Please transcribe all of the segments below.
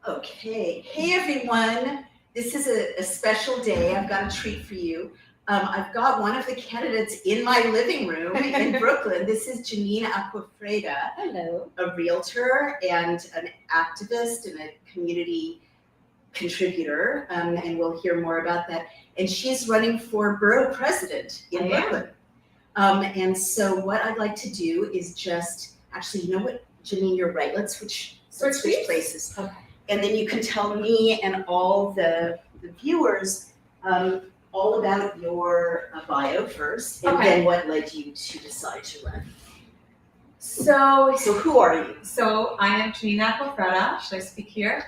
Okay. Hey, everyone. This is a special day. I've got a treat for you. I've got one of the candidates in my living room in Brooklyn. This is Janine Aquafredda. Hello. A realtor and an activist and a community contributor, and we'll hear more about that. And she's running for Borough President in Brooklyn. And so what I'd like to do is just, actually, you know what, Janine, you're right. Let's switch places. Okay. And then you can tell me and all the viewers all about your bio first, and then what led you to decide to run. So who are you? So I am Janine Aquafredda. Should I speak here?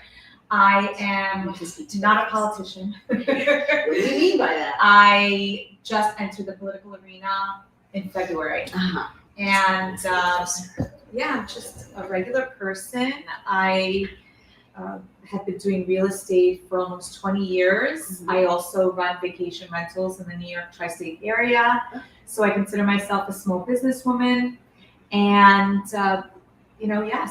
I am not a politician. What do you mean by that? I just entered the political arena in February. And I'm just a regular person. I have been doing real estate for almost 20 years. I also run vacation rentals in the New York tri-state area. So I consider myself a small businesswoman. And,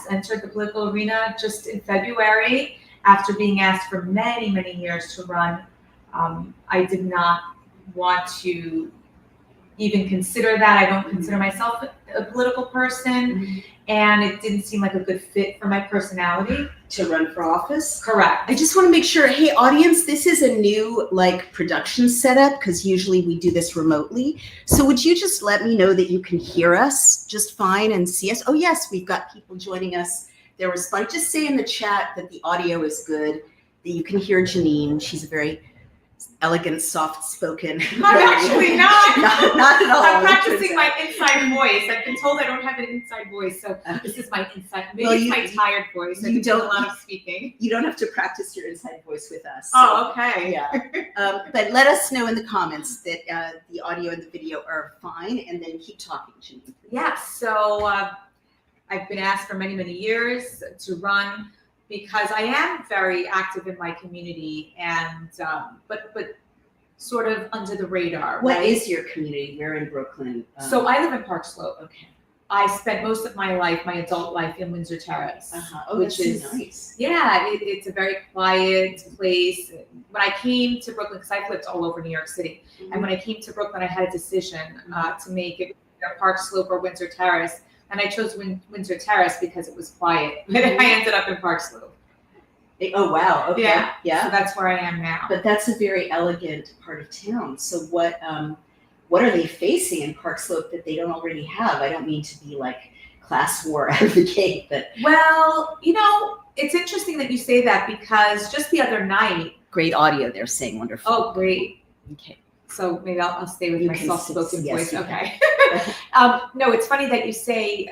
entered the political arena just in February after being asked for many, many years to run. I did not want to even consider that. I don't consider myself a political person, and it didn't seem like a good fit for my personality. To run for office? Correct. I just want to make sure, hey audience, this is a new production setup because usually we do this remotely. So would you just let me know that you can hear us just fine and see us? Oh yes, we've got people joining us. There was fun. Just say in the chat that the audio is good, that you can hear Janine. She's a very elegant, soft-spoken. I'm actually not. Not at all. I'm practicing my inside voice. I've been told I don't have an inside voice, so this is my inside. Maybe it's my tired voice. I do a lot of speaking. You don't have to practice your inside voice with us. So, oh, okay. Yeah. But let us know in the comments that the audio and the video are fine, and then keep talking, Janine. Yeah. So I've been asked for many, many years to run, because I am very active in my community, and but sort of under the radar. What is your community? Where in Brooklyn? So I live in Park Slope. Okay. I spent most of my life, my adult life, in Windsor Terrace, which is nice. Yeah, it's a very quiet place. When I came to Brooklyn, because I've lived all over New York City, and when I came to Brooklyn, I had a decision to make it Park Slope or Windsor Terrace. And I chose Windsor Terrace because it was quiet. I ended up in Park Slope. Oh, wow. Okay. Yeah. So that's where I am now. But that's a very elegant part of town. So what are they facing in Park Slope that they don't already have? I don't mean to be like class war out of the gate, but. Well, it's interesting that you say that, because just the other night. Great audio, they're saying. Wonderful. Oh, great. Okay. So maybe I'll stay with my soft-spoken voice. Yes, okay. No, it's funny that you say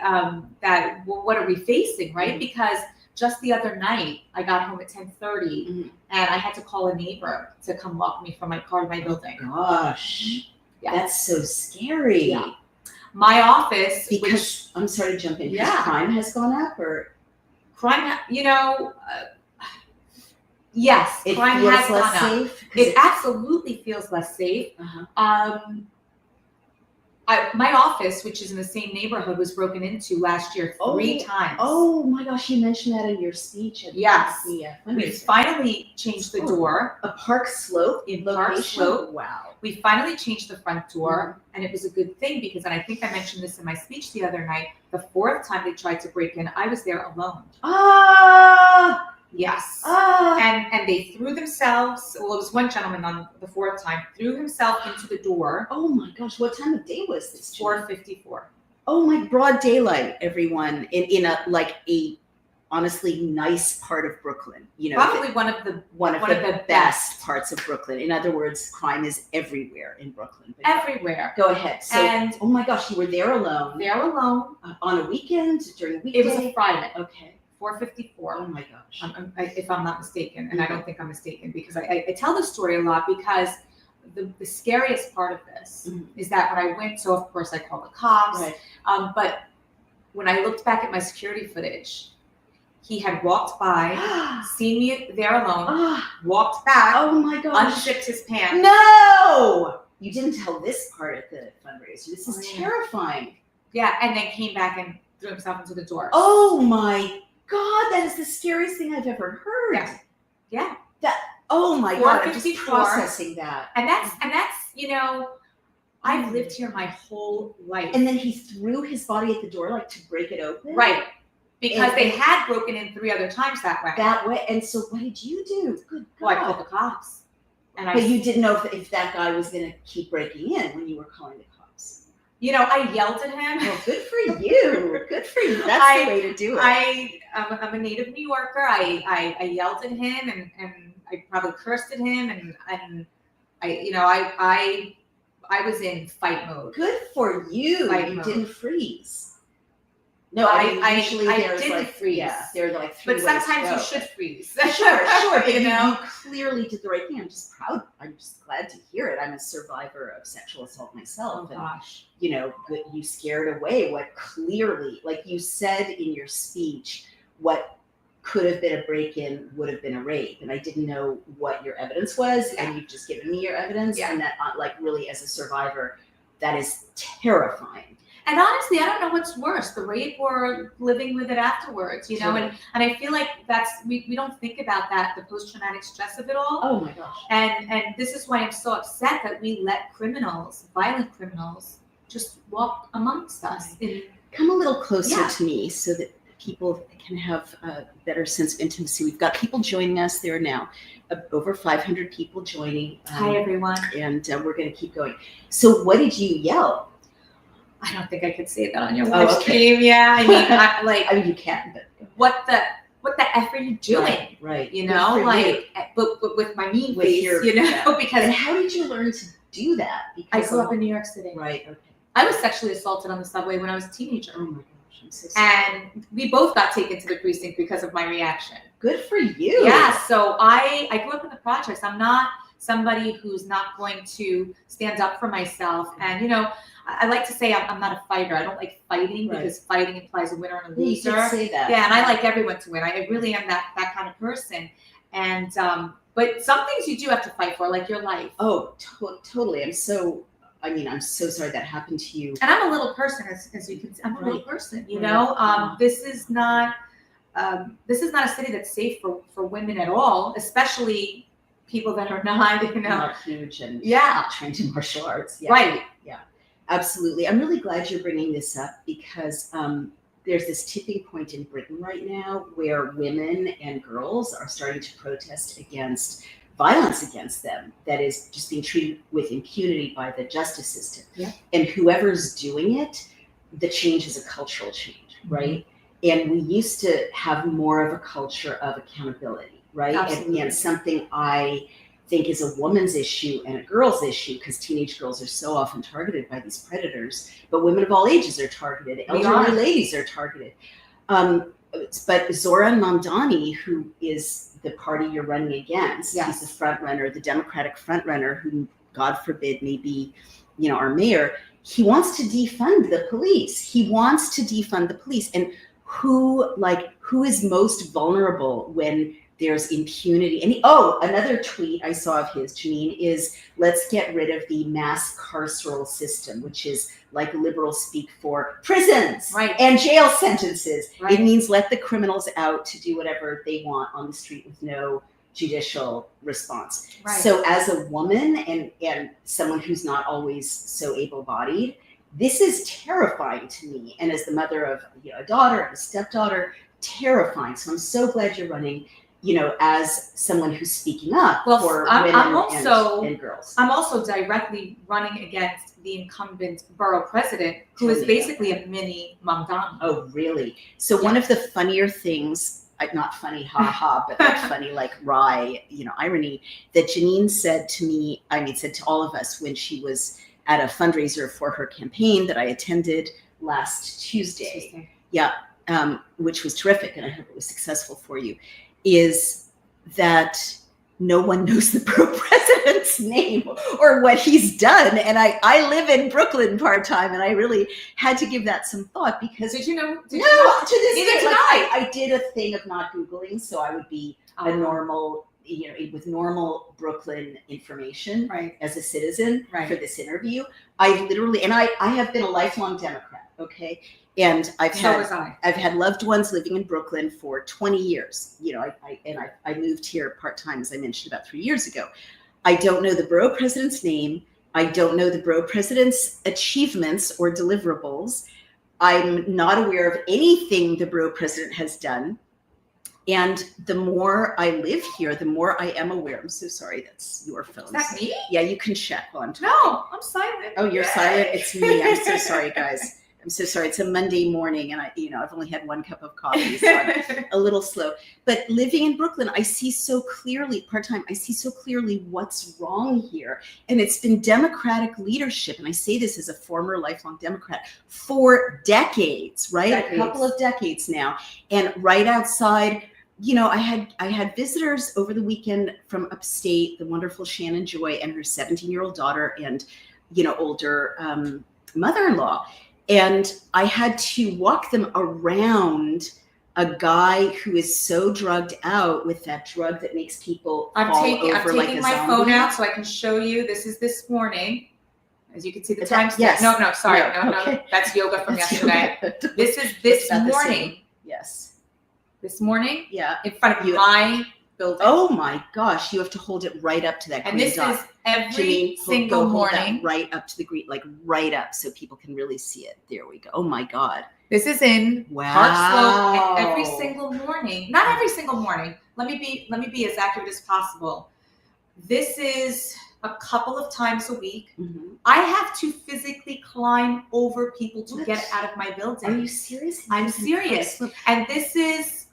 that. Well, what are we facing, right? Because just the other night, I got home at 10:30, and I had to call a neighbor to come walk me from my car to my building. Gosh, that's so scary. Yeah. My office, because I'm sorry to jump in. Yeah, crime has gone up, or crime. Yes, crime has gone up. It absolutely feels less safe. My office, which is in the same neighborhood, was broken into last year 3 times. Oh my gosh, you mentioned that in your speech. Yes. We finally changed the door. A Park Slope in Park Slope. Wow. We finally changed the front door, and it was a good thing, because, and I think I mentioned this in my speech the other night, the 4th time they tried to break in, I was there alone. Yes. And they threw themselves, well, it was one gentleman on the 4th time, threw himself into the door. Oh my gosh, what time of day was this? 4:54. Oh my, broad daylight, everyone, in a honestly nice part of Brooklyn. Probably one of the best parts of Brooklyn. In other words, crime is everywhere in Brooklyn. Everywhere. Go ahead. So, and oh my gosh, you were there alone. There alone. On a weekend, during a weekday? It was a Friday. Okay. 4:54. Oh my gosh. If I'm not mistaken, and I don't think I'm mistaken, because I tell this story a lot, because the scariest part of this is that when I went, so of course I called the cops, but when I looked back at my security footage, he had walked by, seen me there alone, walked back, oh my gosh, unzipped his pants. No! You didn't tell this part at the fundraiser. This is terrifying. Yeah, and then came back and threw himself into the door. Oh my God, that is the scariest thing I've ever heard. Yeah. Yeah. Oh my God, I'm just 454. processing that. And that's, I've lived here my whole life. And then he threw his body at the door, like to break it open? Right. Because they had broken in 3 other times that way. And so what did you do? Good God. Well, I called the cops. But you didn't know if that guy was going to keep breaking in when you were calling the cops. I yelled at him. Oh, good for you. Good for you. That's the way to do it. I'm a native New Yorker. I yelled at him and I probably cursed at him and I was in fight mode. Good for you. Fight you mode. didn't freeze. No, usually I there's didn't freeze. Yeah, there are like 3 But ways sometimes to go. you should freeze. Sure. But you know? you clearly did the right thing. I'm just proud. I'm just glad to hear it. I'm a survivor of sexual assault myself. Oh gosh. Good, you scared away what clearly, like you said in your speech, what could have been a break-in would have been a rape. And I didn't know what your evidence was. Yeah. And you've just given me your evidence. Yeah. And that, like, really, as a survivor, that is terrifying. And honestly, I don't know what's worse, the rape or living with it afterwards, Sure. and I feel like we don't think about that, the post-traumatic stress of it all. Oh my gosh. And this is why I'm so upset that we let criminals, violent criminals, just walk amongst us. Come a little closer Yeah. to me so that people can have a better sense of intimacy. We've got people joining us. There are now over 500 people joining. Hi, everyone. And we're going to keep going. So what did you yell? I don't think I could say that on your Oh, live okay. stream. Yeah, I mean, I mean, you can, but what the F are you doing? Right. You Good know, for like, but with my mean With face, your- because And how did you learn to do that? I grew up in New York City. Right. Okay. I was sexually assaulted on the subway when I was a teenager. Oh my gosh, I'm so sorry. And we both got taken to the precinct because of my reaction. Good for you. Yeah, so I grew up in the projects. I'm not somebody who's not going to stand up for myself. And, I like to say I'm not a fighter. I don't like fighting because fighting implies a winner and a You loser. did say that. Yeah, and I like everyone to win. I really am that kind of person. And but some things you do have to fight for, like your life. Oh, totally. I'm so sorry that happened to you. And I'm a little person, as you can see. I'm a little person, This is not a city that's safe for women at all, especially people that are not, Not huge and Yeah. not trained in martial arts. Yeah. Right. Absolutely. I'm really glad you're bringing this up because there's this tipping point in Britain right now where women and girls are starting to protest against violence against them that is just being treated with impunity by the justice system. Yeah. And whoever's doing it, the change is a cultural change, right? And we used to have more of a culture of accountability, right? Absolutely. And something I think is a woman's issue and a girl's issue because teenage girls are so often targeted by these predators, but women of all ages are targeted. Elderly ladies are targeted. But Zoran Mamdani, who is the party you're running against, he's the front runner, the Democratic front runner, who, God forbid, may be, our mayor. He wants to defund the police. And who is most vulnerable when there's impunity? And another tweet I saw of his, Janine, is let's get rid of the mass carceral system, which is like liberals speak for prisons and jail sentences. Right. It means let the criminals out to do whatever they want on the street with no judicial response. Right. So as a woman and someone who's not always so able-bodied, this is terrifying to me. And as the mother of a daughter and a stepdaughter, terrifying. So I'm so glad you're running, as someone who's speaking up for women and girls. I'm also directly running against the incumbent borough president, who is basically a mini Mamdani. Oh, really? So one of the funnier things, not funny, but like funny, like wry, irony, that Janine said to all of us when she was at a fundraiser for her campaign that I attended last Tuesday. Yeah, which was terrific, and I hope it was successful for you, is that no one knows the borough president's name or what he's done. And I live in Brooklyn part-time, and I really had to give that some thought because Did you know? to this day, did I did a thing of not Googling, so I would be a normal, with normal Brooklyn information as a citizen for this interview. I literally, and I have been a lifelong Democrat, okay? And I've had loved ones living in Brooklyn for 20 years. You know, I moved here part-time, as I mentioned, about 3 years ago. I don't know the borough president's name. I don't know the borough president's achievements or deliverables. I'm not aware of anything the borough president has done. And the more I live here, the more I am aware. I'm so sorry, that's your phone. Is that me? Yeah, you can check while I'm talking. No, I'm silent. Oh, you're silent? It's me. I'm so sorry, guys. I'm so sorry. It's a Monday morning, and I've only had 1 cup of coffee, so I'm a little slow. But living in Brooklyn, I see so clearly, part-time, I see so clearly what's wrong here. And it's been Democratic leadership, and I say this as a former lifelong Democrat, for decades, right? A couple of decades now. And right outside, I had visitors over the weekend from upstate, the wonderful Shannon Joy and her 17-year-old daughter and, older mother-in-law. And I had to walk them around a guy who is so drugged out with that drug that makes people I'm fall taking over like a my zombie. phone out so I can show you. This is this morning. As you can see the timestamp. Yes. No, sorry. No. Okay. That's yoga from That's yesterday. yoga. This is this About the morning. same. Yes. This morning Yeah. in front of my building. Oh my gosh, you have to hold it right up to that green And this dot. is every Janine, single hold that morning. right up to the green, like right up so people can really see it. There we go. Oh my God. This is in Wow. Park Slope, and every single morning. Not every single morning. Let me be as accurate as possible. This is a couple of times a week. Mm-hmm. I have to physically climb over people to get out of my building. Are you serious? I'm serious. And this is,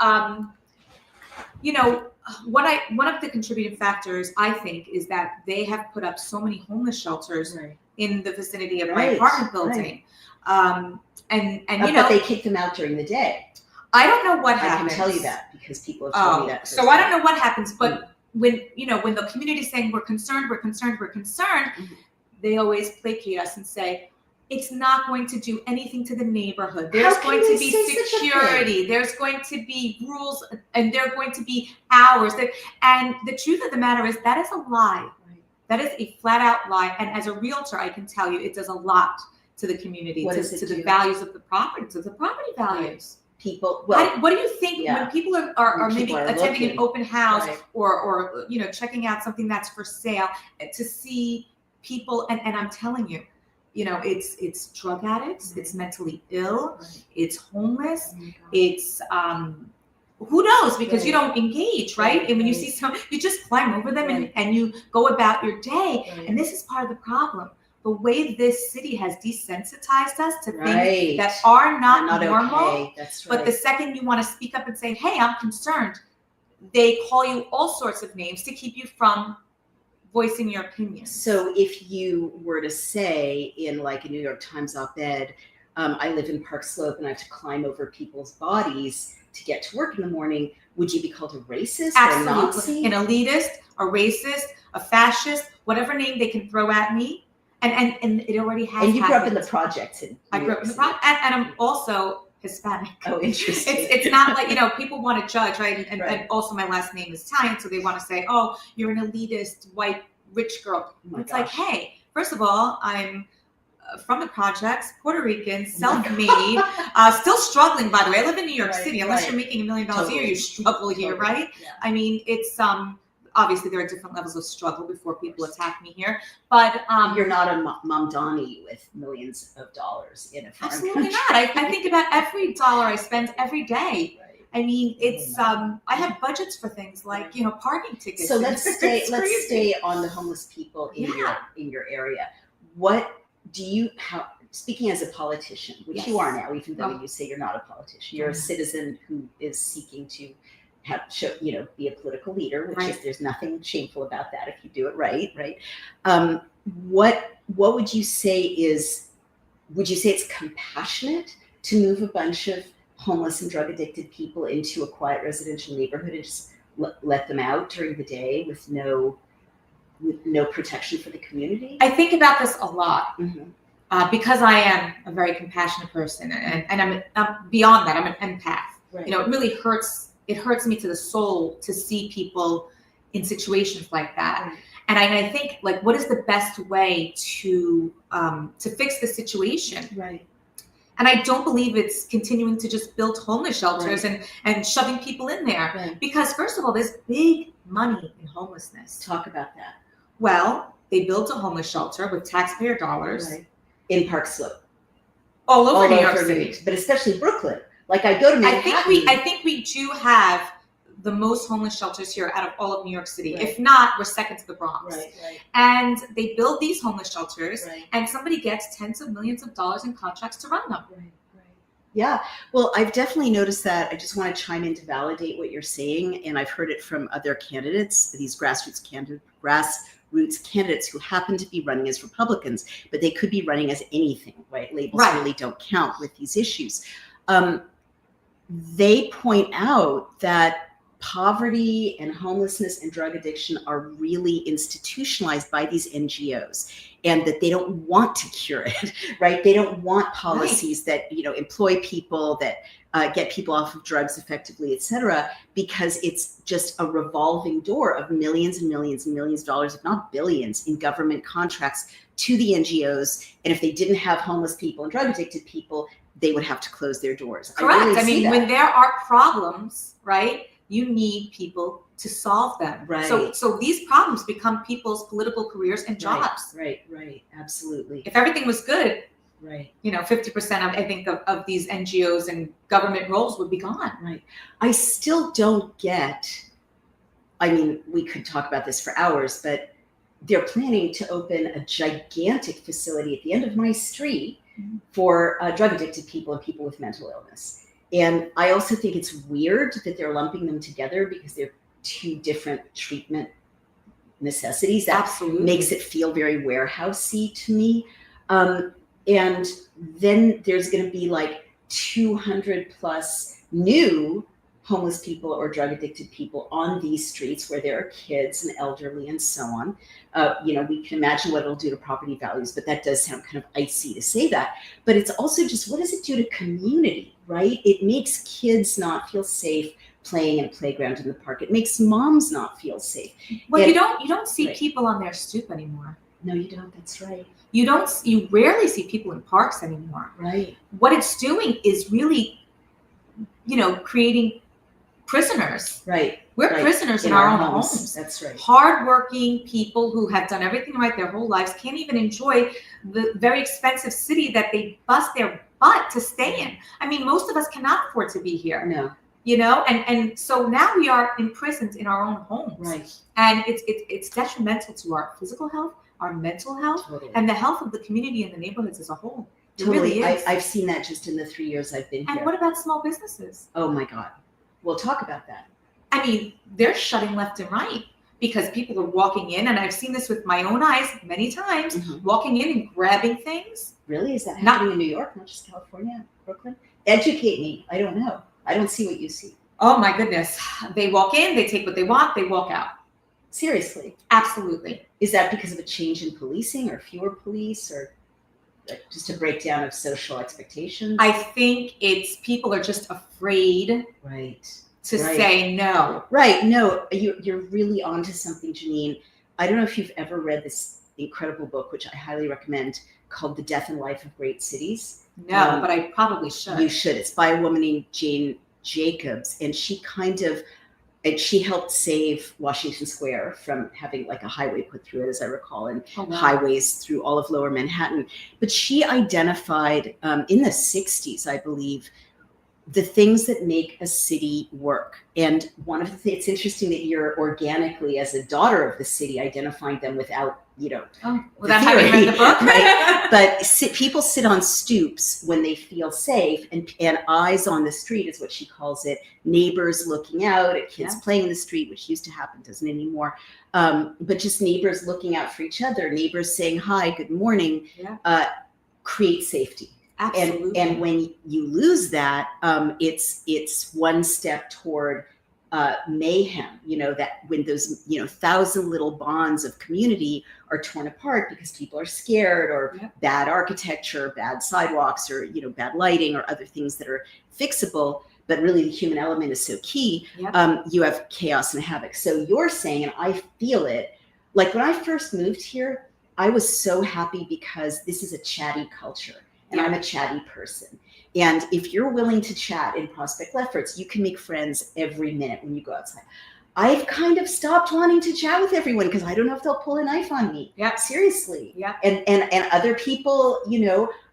one of the contributing factors, I think, is that they have put up so many homeless shelters in the vicinity of my apartment building. But they kick them out during the day. I don't know what happens. I can tell you that because people have told me that. So I don't know what happens, but when the community is saying we're concerned, Mm-hmm. they always placate us and say, it's not going to do anything to the neighborhood. There's going to be security. There's going to be rules, and there are going to be hours. And the truth of the matter is that is a lie. Right. That is a flat out lie. And as a realtor, I can tell you it does a lot to the community, to the values of the property, to the property values. People, what do you think when people are maybe attending an open house or checking out something that's for sale, to see people, and I'm telling you, it's drug addicts, it's mentally ill, it's homeless, it's who knows, because you don't engage, right? And when you see someone, you just climb over them and you go about your day. And this is part of the problem. The way this city has desensitized us to things that are not normal. Okay. That's right. But the second you want to speak up and say, hey, I'm concerned, they call you all sorts of names to keep you from voicing your opinion. So if you were to say in like a New York Times op-ed, I live in Park Slope and I have to climb over people's bodies to get to work in the morning, would you be called a racist or a Nazi? An elitist, a racist, a fascist, whatever name they can throw at me. And it already has. And you grew up in the projects. I grew up in the projects, and I'm also Hispanic. Oh, interesting. It's not like, people want to judge, right? And also my last name is Italian, so they want to say, oh, you're an elitist, white, rich girl. It's like, hey, first of all, I'm from the projects, Puerto Rican, self-made, still struggling, by the way. I live in New York City. Unless you're making $1 million a year, you struggle here, right? Yeah. I mean, it's obviously there are different levels of struggle before people attack me here, but you're not a Mamdani with millions of dollars in a foreign absolutely country. not. I think about every dollar I spend every day. Right. I mean, it's I have budgets for things like parking tickets. So let's stay on the homeless people in your area. What do you speaking as a politician, which you are now, even though you say you're not a politician, you're a citizen who is seeking to be a political leader, which is, there's nothing shameful about that if you do it right. What would you say would you say it's compassionate to move a bunch of homeless and drug addicted people into a quiet residential neighborhood and just let them out during the day with no protection for the community? I think about this a lot. Mm-hmm. Because I am a very compassionate person, and I'm beyond that, I'm an empath. Right. It really hurts. It hurts me to the soul to see people in situations like that. Right. And I think, what is the best way to fix the situation? Right. And I don't believe it's continuing to just build homeless shelters and shoving people in there. Right. Because first of all, there's big money in homelessness. Talk about that. Well, they built a homeless shelter with taxpayer dollars. Right. In Park Slope. All over New York City. But especially Brooklyn. Like I go to Manhattan. I think we do have the most homeless shelters here out of all of New York City. Right. If not, we're second to the Bronx. Right. And they build these homeless shelters, Right. and somebody gets tens of millions of dollars in contracts to run them. Right. Yeah. Well, I've definitely noticed that. I just want to chime in to validate what you're saying. And I've heard it from other candidates, these grassroots candidates who happen to be running as Republicans, but they could be running as anything, right? Labels really don't count with these issues. They point out that poverty and homelessness and drug addiction are really institutionalized by these NGOs, and that they don't want to cure it, right? They don't want policies that, employ people, that get people off of drugs effectively, et cetera, because it's just a revolving door of millions and millions and millions of dollars, if not billions, in government contracts to the NGOs. And if they didn't have homeless people and drug addicted people, they would have to close their doors. Correct. I mean, when there are problems, right, you need people to solve them. Right. So these problems become people's political careers and jobs. Right. Absolutely. If everything was good, right, 50% of these NGOs and government roles would be gone. Right. I still don't get, I mean, we could talk about this for hours, but they're planning to open a gigantic facility at the end of my street for drug addicted people and people with mental illness. And I also think it's weird that they're lumping them together because they're two different treatment necessities. That Absolutely makes it feel very warehousey to me. And then there's going to be like 200 plus new homeless people or drug addicted people on these streets where there are kids and elderly and so on. We can imagine what it'll do to property values, but that does sound kind of icy to say that. But it's also just, what does it do to community, right? It makes kids not feel safe playing in a playground in the park. It makes moms not feel safe. Well, you don't see people on their stoop anymore. No, you don't. That's right. You rarely see people in parks anymore. Right. What it's doing is really, creating prisoners. Right. We're prisoners in our own homes. That's right. Hardworking people who have done everything right their whole lives can't even enjoy the very expensive city that they bust their butt to stay in. I mean, most of us cannot afford to be here. No. And so now we are imprisoned in our own homes. Right. And it's detrimental to our physical health, our mental health, and the health of the community and the neighborhoods as a whole. It really is. I've seen that just in the 3 years I've been here. And what about small businesses? Oh my God. We'll talk about that. I mean, they're shutting left and right because people are walking in, and I've seen this with my own eyes many times, walking in and grabbing things. Really? Is that happening in New York, not just California, Brooklyn? Educate me. I don't know. I don't see what you see. Oh my goodness. They walk in, they take what they want, they walk out. Seriously? Absolutely. Is that because of a change in policing or fewer police or just a breakdown of social expectations? I think it's people are just afraid to say no. Right. No, you're really onto something, Janine. I don't know if you've ever read this incredible book, which I highly recommend, called The Death and Life of Great Cities. No, but I probably should. You should. It's by a woman named Jane Jacobs, and she helped save Washington Square from having like a highway put through it, as I recall, and highways through all of Lower Manhattan. But she identified in the 60s, I believe, the things that make a city work. And one of the things, it's interesting that you're organically, as a daughter of the city, identifying them without, without having read the book. Right? But people sit on stoops when they feel safe, and eyes on the street is what she calls it. Neighbors looking out at kids playing in the street, which used to happen, doesn't anymore. But just neighbors looking out for each other, neighbors saying hi, good morning, create safety. Absolutely. And when you lose that, it's one step toward mayhem, that when those, 1,000 little bonds of community are torn apart because people are scared, or bad architecture, bad sidewalks, or, bad lighting, or other things that are fixable, but really the human element is so key. You have chaos and havoc. So you're saying, and I feel it, like when I first moved here, I was so happy because this is a chatty culture. And I'm a chatty person. And if you're willing to chat in Prospect Lefferts, you can make friends every minute when you go outside. I've kind of stopped wanting to chat with everyone because I don't know if they'll pull a knife on me. Yeah. Seriously. Yeah. And other people,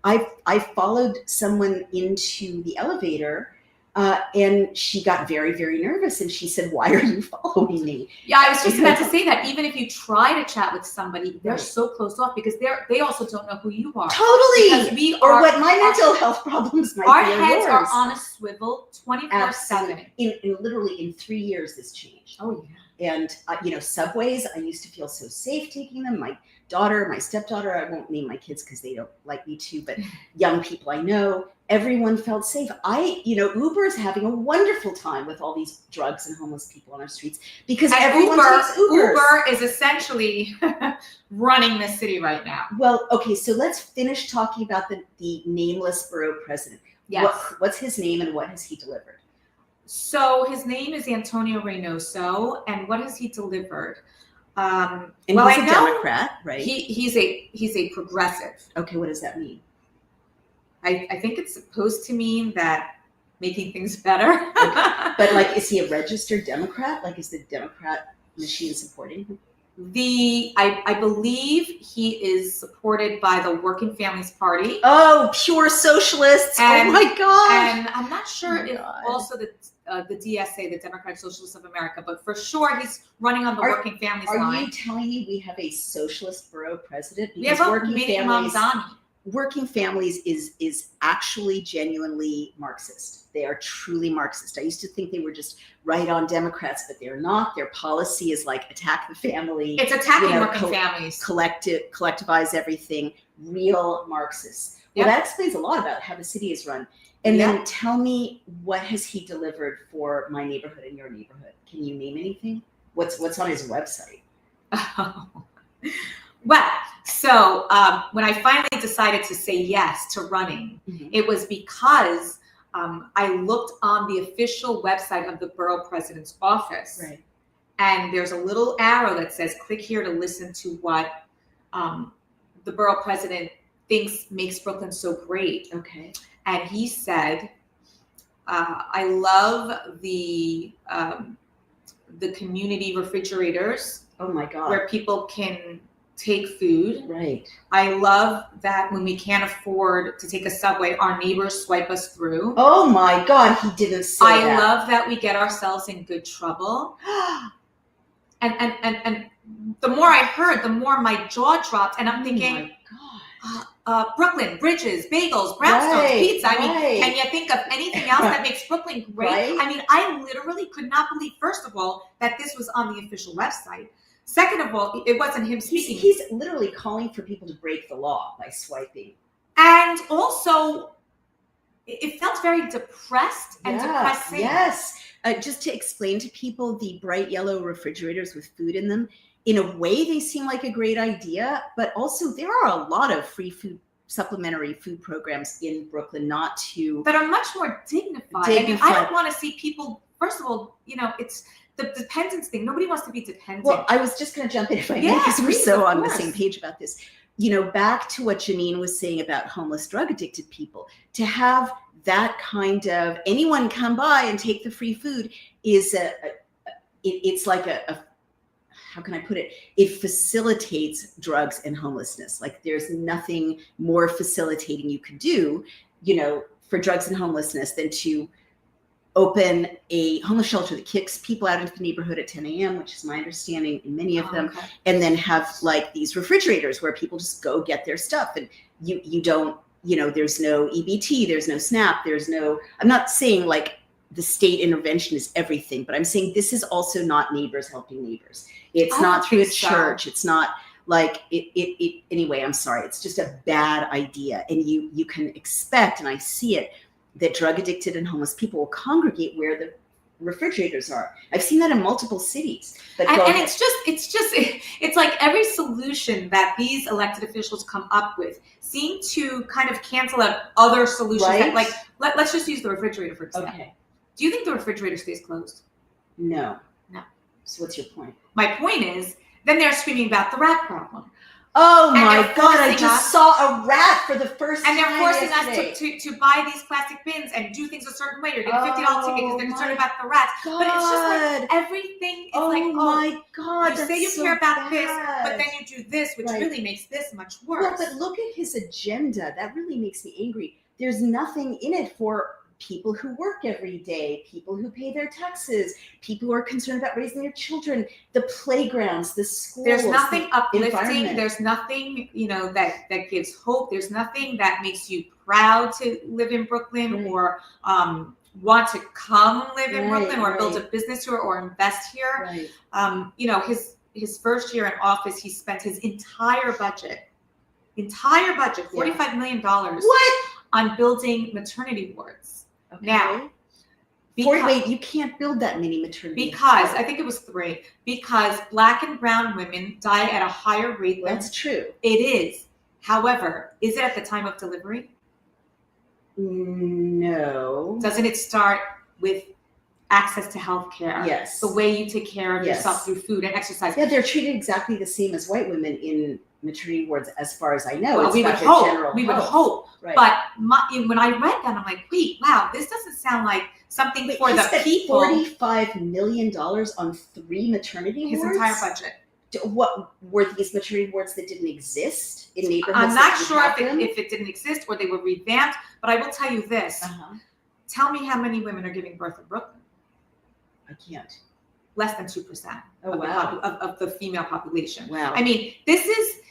I followed someone into the elevator and she got very, very nervous and she said, "Why are you following me?" Yeah, I was just about to say that even if you try to chat with somebody, they're Right. so closed off because they also don't know who you are. Totally. Because or what my mental health problems might our be or heads yours. are on a swivel 24/7. Absolutely. In literally in 3 years this changed. Oh yeah. And subways, I used to feel so safe taking them. My daughter, my stepdaughter, I won't name my kids because they don't like me to, but young people I know, everyone felt safe. Uber is having a wonderful time with all these drugs and homeless people on our streets because everyone takes Ubers. Uber is essentially running the city right now. Well, okay, so let's finish talking about the nameless borough president. Yes. What's his name and what has he delivered? So his name is Antonio Reynoso, and what has he delivered? And he's a Democrat, right? He's a progressive. Okay, what does that mean? I think it's supposed to mean that making things better. Okay. But is he a registered Democrat? Is the Democrat machine supporting him? I believe he is supported by the Working Families Party. Oh, pure socialists! Oh my God! And I'm not sure if also the DSA, the Democratic Socialists of America, but for sure he's running on the Working Families line. Are you telling me we have a socialist borough president? We have a Meeting Mamdani. Working Families is actually genuinely Marxist. They are truly Marxist. I used to think they were just right on Democrats, but they're not. Their policy is attack the family. It's attacking working families. Collectivize everything. Real Marxists. Well, that explains a lot about how the city is run. And then tell me, what has he delivered for my neighborhood and your neighborhood? Can you name anything? What's on his website? Oh. Well, so when I finally decided to say yes to running, it was because I looked on the official website of the borough president's office. Right. And there's a little arrow that says, click here to listen to what the borough president thinks makes Brooklyn so great. Okay. And he said, I love the community refrigerators. Oh my God. Where people can take food. Right. I love that when we can't afford to take a subway, our neighbors swipe us through. Oh my God, he didn't say that. I love that we get ourselves in good trouble. and the more I heard, the more my jaw dropped, and I'm thinking, Brooklyn, bridges, bagels, brownstones, pizza. I mean, can you think of anything else that makes Brooklyn great? Right? I mean, I literally could not believe, first of all, that this was on the official website. Second of all, it wasn't him speaking. He's literally calling for people to break the law by swiping. And also, it felt very depressed and depressing. Yes. Just to explain to people, the bright yellow refrigerators with food in them, in a way, they seem like a great idea, but also there are a lot of free food, supplementary food programs in Brooklyn, that are much more dignified. I mean, I don't want to see people, first of all, it's the dependence thing. Nobody wants to be dependent. Well, I was just going to jump in if I may, because we're so on the same page about this. Back to what Janine was saying about homeless, drug addicted people, to have that kind of anyone come by and take the free food is it's like how can I put it? It facilitates drugs and homelessness. There's nothing more facilitating you could do, for drugs and homelessness than to open a homeless shelter that kicks people out into the neighborhood at 10 a.m., which is my understanding in many of them, and then have these refrigerators where people just go get their stuff, and you don't, there's no EBT, there's no SNAP, I'm not saying the state intervention is everything, but I'm saying this is also not neighbors helping neighbors. It's not through a church. It's not anyway, I'm sorry. It's just a bad idea. And you can expect, and I see it, that drug addicted and homeless people will congregate where the refrigerators are. I've seen that in multiple cities. And it's like every solution that these elected officials come up with seem to kind of cancel out other solutions. Right? Let's just use the refrigerator, for example. Okay. Do you think the refrigerator stays closed? No. No. So what's your point? My point is, then they're screaming about the rat problem. Oh And my they're God, I forcing just us- saw a rat for the first And time they're forcing yesterday. us to buy these plastic bins and do things a certain way. You're getting $50 ticket because they're concerned about the rats. God. But it's just like everything is like, my God, you that's say you so care about this, bad. but then you do this, which Right. really makes this much worse. Well, but look at his agenda. That really makes me angry. There's nothing in it for people who work every day, people who pay their taxes, people who are concerned about raising their children, the playgrounds, the schools. There's nothing the uplifting. environment. There's nothing, that gives hope. There's nothing that makes you proud to live in Brooklyn Right. or want to come live in Right, Brooklyn or build a right. business here or invest here. Right. His first year in office, he spent his entire budget, $45 million What? on building maternity wards. Okay. Now, wait, you can't build that many maternity because I think it was 3. Because Black and brown women die at a higher rate. That's true. It is. However, is it at the time of delivery? No. Doesn't it start with access to health care? Yes. The way you take care of yourself through food and exercise. Yeah, they're treated exactly the same as white women in maternity wards, as far as I know. Well, It's we would about their hope. general We would health. hope. Right. But when I read that, I'm like, wait, wow, this doesn't sound like something for he the spent people. $45 million on 3 maternity His wards? entire budget. What were these maternity wards that didn't exist in neighborhoods? I'm not that didn't sure have if them? it didn't exist or they were revamped, but I will tell you this. Tell me how many women are giving birth in Brooklyn? I can't. Less than 2% Oh, of, wow. of the female population. Wow. I mean, this is,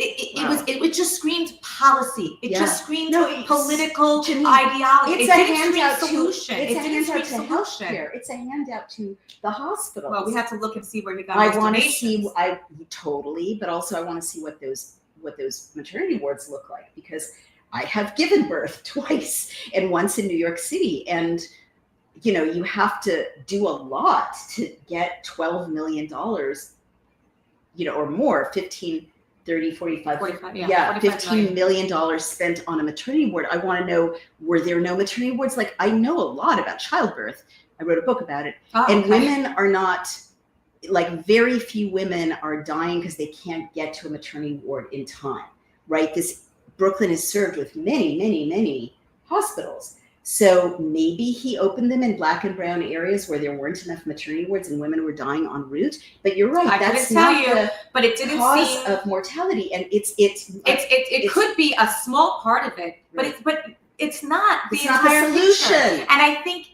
it just screamed policy. It just screamed political Janine, ideology. It's It a didn't scream handout solution. to, it's It a didn't handout scream to solution. healthcare. It's a handout to the hospitals. Well, we have to look and see where he got I those want to donations. see, totally, but also I want to see what those maternity wards look like, because I have given birth twice, and once in New York City, and you have to do a lot to get $12 million, or more, 15, 30, 45, 45 $15 million spent on a maternity ward. I want to know, were there no maternity wards? Like, I know a lot about childbirth. I wrote a book about it. And women are not, like, very few women are dying because they can't get to a maternity ward in time, right? Brooklyn is served with many, many, many hospitals. So maybe he opened them in Black and brown areas where there weren't enough maternity wards and women were dying en route. But you're right, that's not the but it didn't cause of mortality. And it could be a small part of it, Right. but it's not the It's not the entire solution. picture. And I think,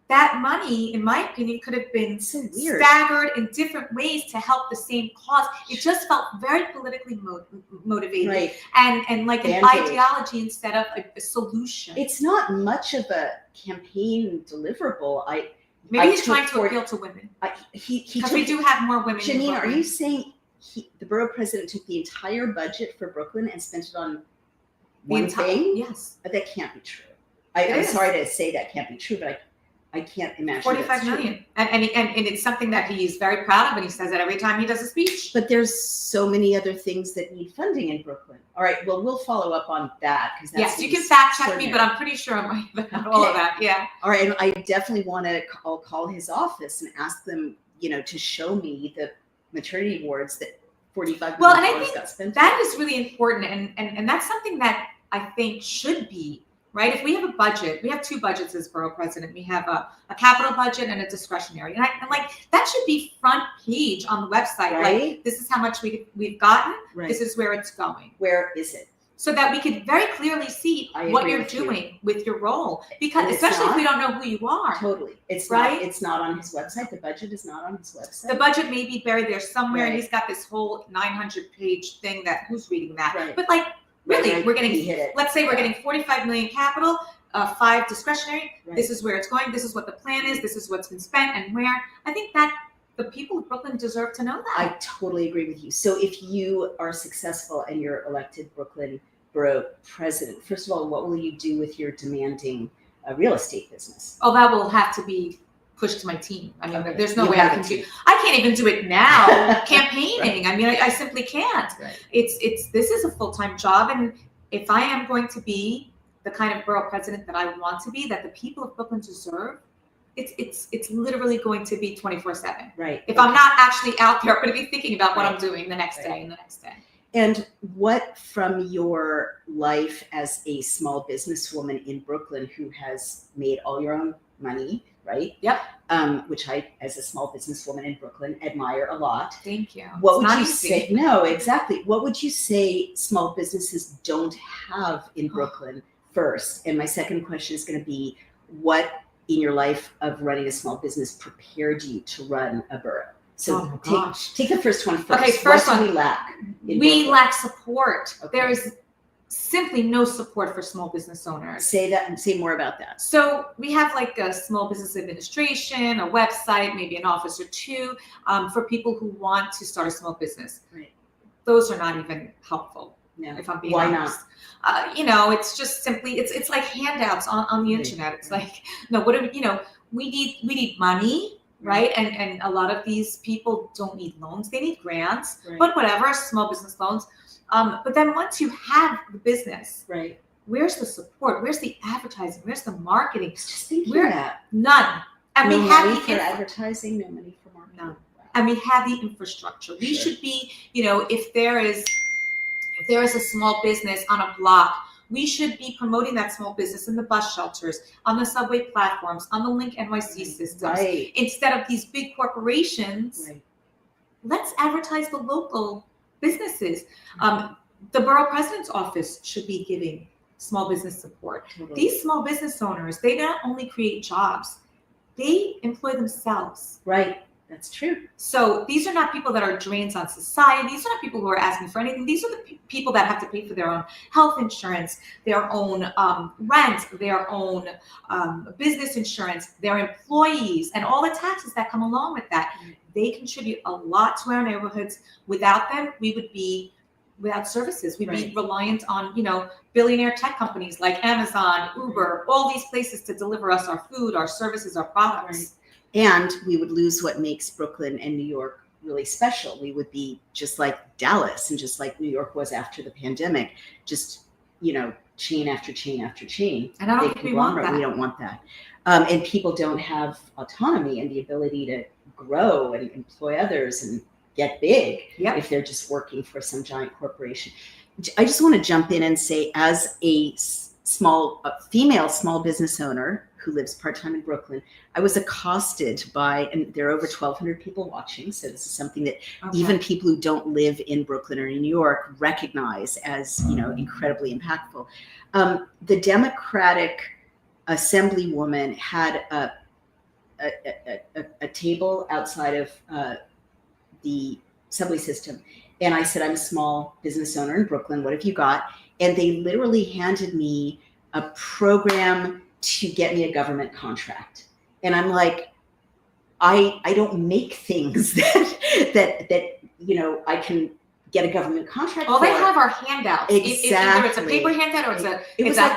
that money, in my opinion, could have been so weird. staggered in different ways to help the same cause. It just felt very politically motivated, Right. and like an Band-Aid. ideology instead of a solution. It's not much of a campaign deliverable. Maybe he's trying to appeal to women. Because we do have more women. Janine, are you saying the borough president took the entire budget for Brooklyn and spent it on one thing? Yes. That can't be true. I'm sorry to say that can't be true, but I can't imagine. 45 million. And it's something that he's very proud of, and he says it every time he does a speech. But there's so many other things that need funding in Brooklyn. All right, well, we'll follow up on that. Yes, you can fact check me, but I'm pretty sure I might have all of that. Yeah. All right, and I definitely want to call his office and ask them, to show me the maternity wards that $45 million got spent. That is really important, and that's something that I think should be. Right? If we have a budget, we have 2 budgets as borough president. We have a capital budget and a discretionary. And that should be front page on the website. Right. Like, this is how much we've gotten. Right. This is where it's going. Where is it? So that we could very clearly see what you're doing with your role. Because especially if we don't know who you are. Totally. It's right? It's not on his website. The budget is not on his website. The budget may be buried there somewhere. Right. He's got this whole 900-page thing that who's reading that? Right. But really, Right. we're getting, let's say we're getting 45 million capital, 5 discretionary. Right. This is where it's going. This is what the plan is. This is what's been spent and where. I think that the people of Brooklyn deserve to know that. I totally agree with you. So if you are successful and you're elected Brooklyn Borough President, first of all, what will you do with your demanding real estate business? Oh, that will have to be pushed to my team. I mean, there's no You way I have can to. do. I can't even do it now. Campaigning. I mean, I simply can't. Right. This is a full-time job, and if I am going to be the kind of borough president that I want to be, that the people of Brooklyn deserve, it's literally going to be 24/7. Right. If I'm not actually out there, I'm going to be thinking about what I'm doing the next Right. day and the next day. And what from your life as a small businesswoman in Brooklyn who has made all your own money, right? Yep. Which I, as a small businesswoman in Brooklyn, admire a lot. Thank you. What It's would not you easy. say? No, exactly. What would you say small businesses don't have in Brooklyn first? And my second question is going to be, what in your life of running a small business prepared you to run a borough? So take the first one first. Okay, first what do one. we lack? We lack support. Okay. There is simply no support for small business owners. Say that and say more about that. So we have like a small business administration, a website, maybe an office or two for people who want to start a small business. Right. Those are not even helpful. No. If I'm being Why honest. Not? It's just simply it's like handouts on the internet. It's like, no, what do we need money. Right. And a lot of these people don't need loans. They need grants, but whatever, small business loans. But then once you have the business, right, where's the support? Where's the advertising? Where's the marketing? Just thinking that. None. And no we have money for advertising, no money for marketing. No. And we have the infrastructure. We should be, if there is a small business on a block, we should be promoting that small business in the bus shelters, on the subway platforms, on the Link NYC systems. Right. Instead of these big corporations, let's advertise the local businesses. The Borough President's office should be giving small business support. Totally. These small business owners, they not only create jobs, they employ themselves. Right. That's true. So these are not people that are drains on society. These are not people who are asking for anything. These are the people that have to pay for their own health insurance, their own rent, their own business insurance, their employees, and all the taxes that come along with that. They contribute a lot to our neighborhoods. Without them, we would be without services. We'd be reliant on, billionaire tech companies like Amazon, Uber, all these places to deliver us our food, our services, our products. Right. And we would lose what makes Brooklyn and New York really special. We would be just like Dallas and just like New York was after the pandemic, just, chain after chain after chain. And I don't think we want that. We don't want that. And people don't have autonomy and the ability to grow and employ others and get big if they're just working for some giant corporation. I just want to jump in and say, as a female small business owner who lives part-time in Brooklyn, I was accosted by, and there are over 1,200 people watching, so this is something that even people who don't live in Brooklyn or in New York recognize as, incredibly impactful. The Democratic Assemblywoman had a table outside of the subway system, and I said, I'm a small business owner in Brooklyn. What have you got? And they literally handed me a program to get me a government contract. And I'm like, I don't make things that I can get a government contract All for. They have are handouts. Exactly. Either it's a paper handout or it's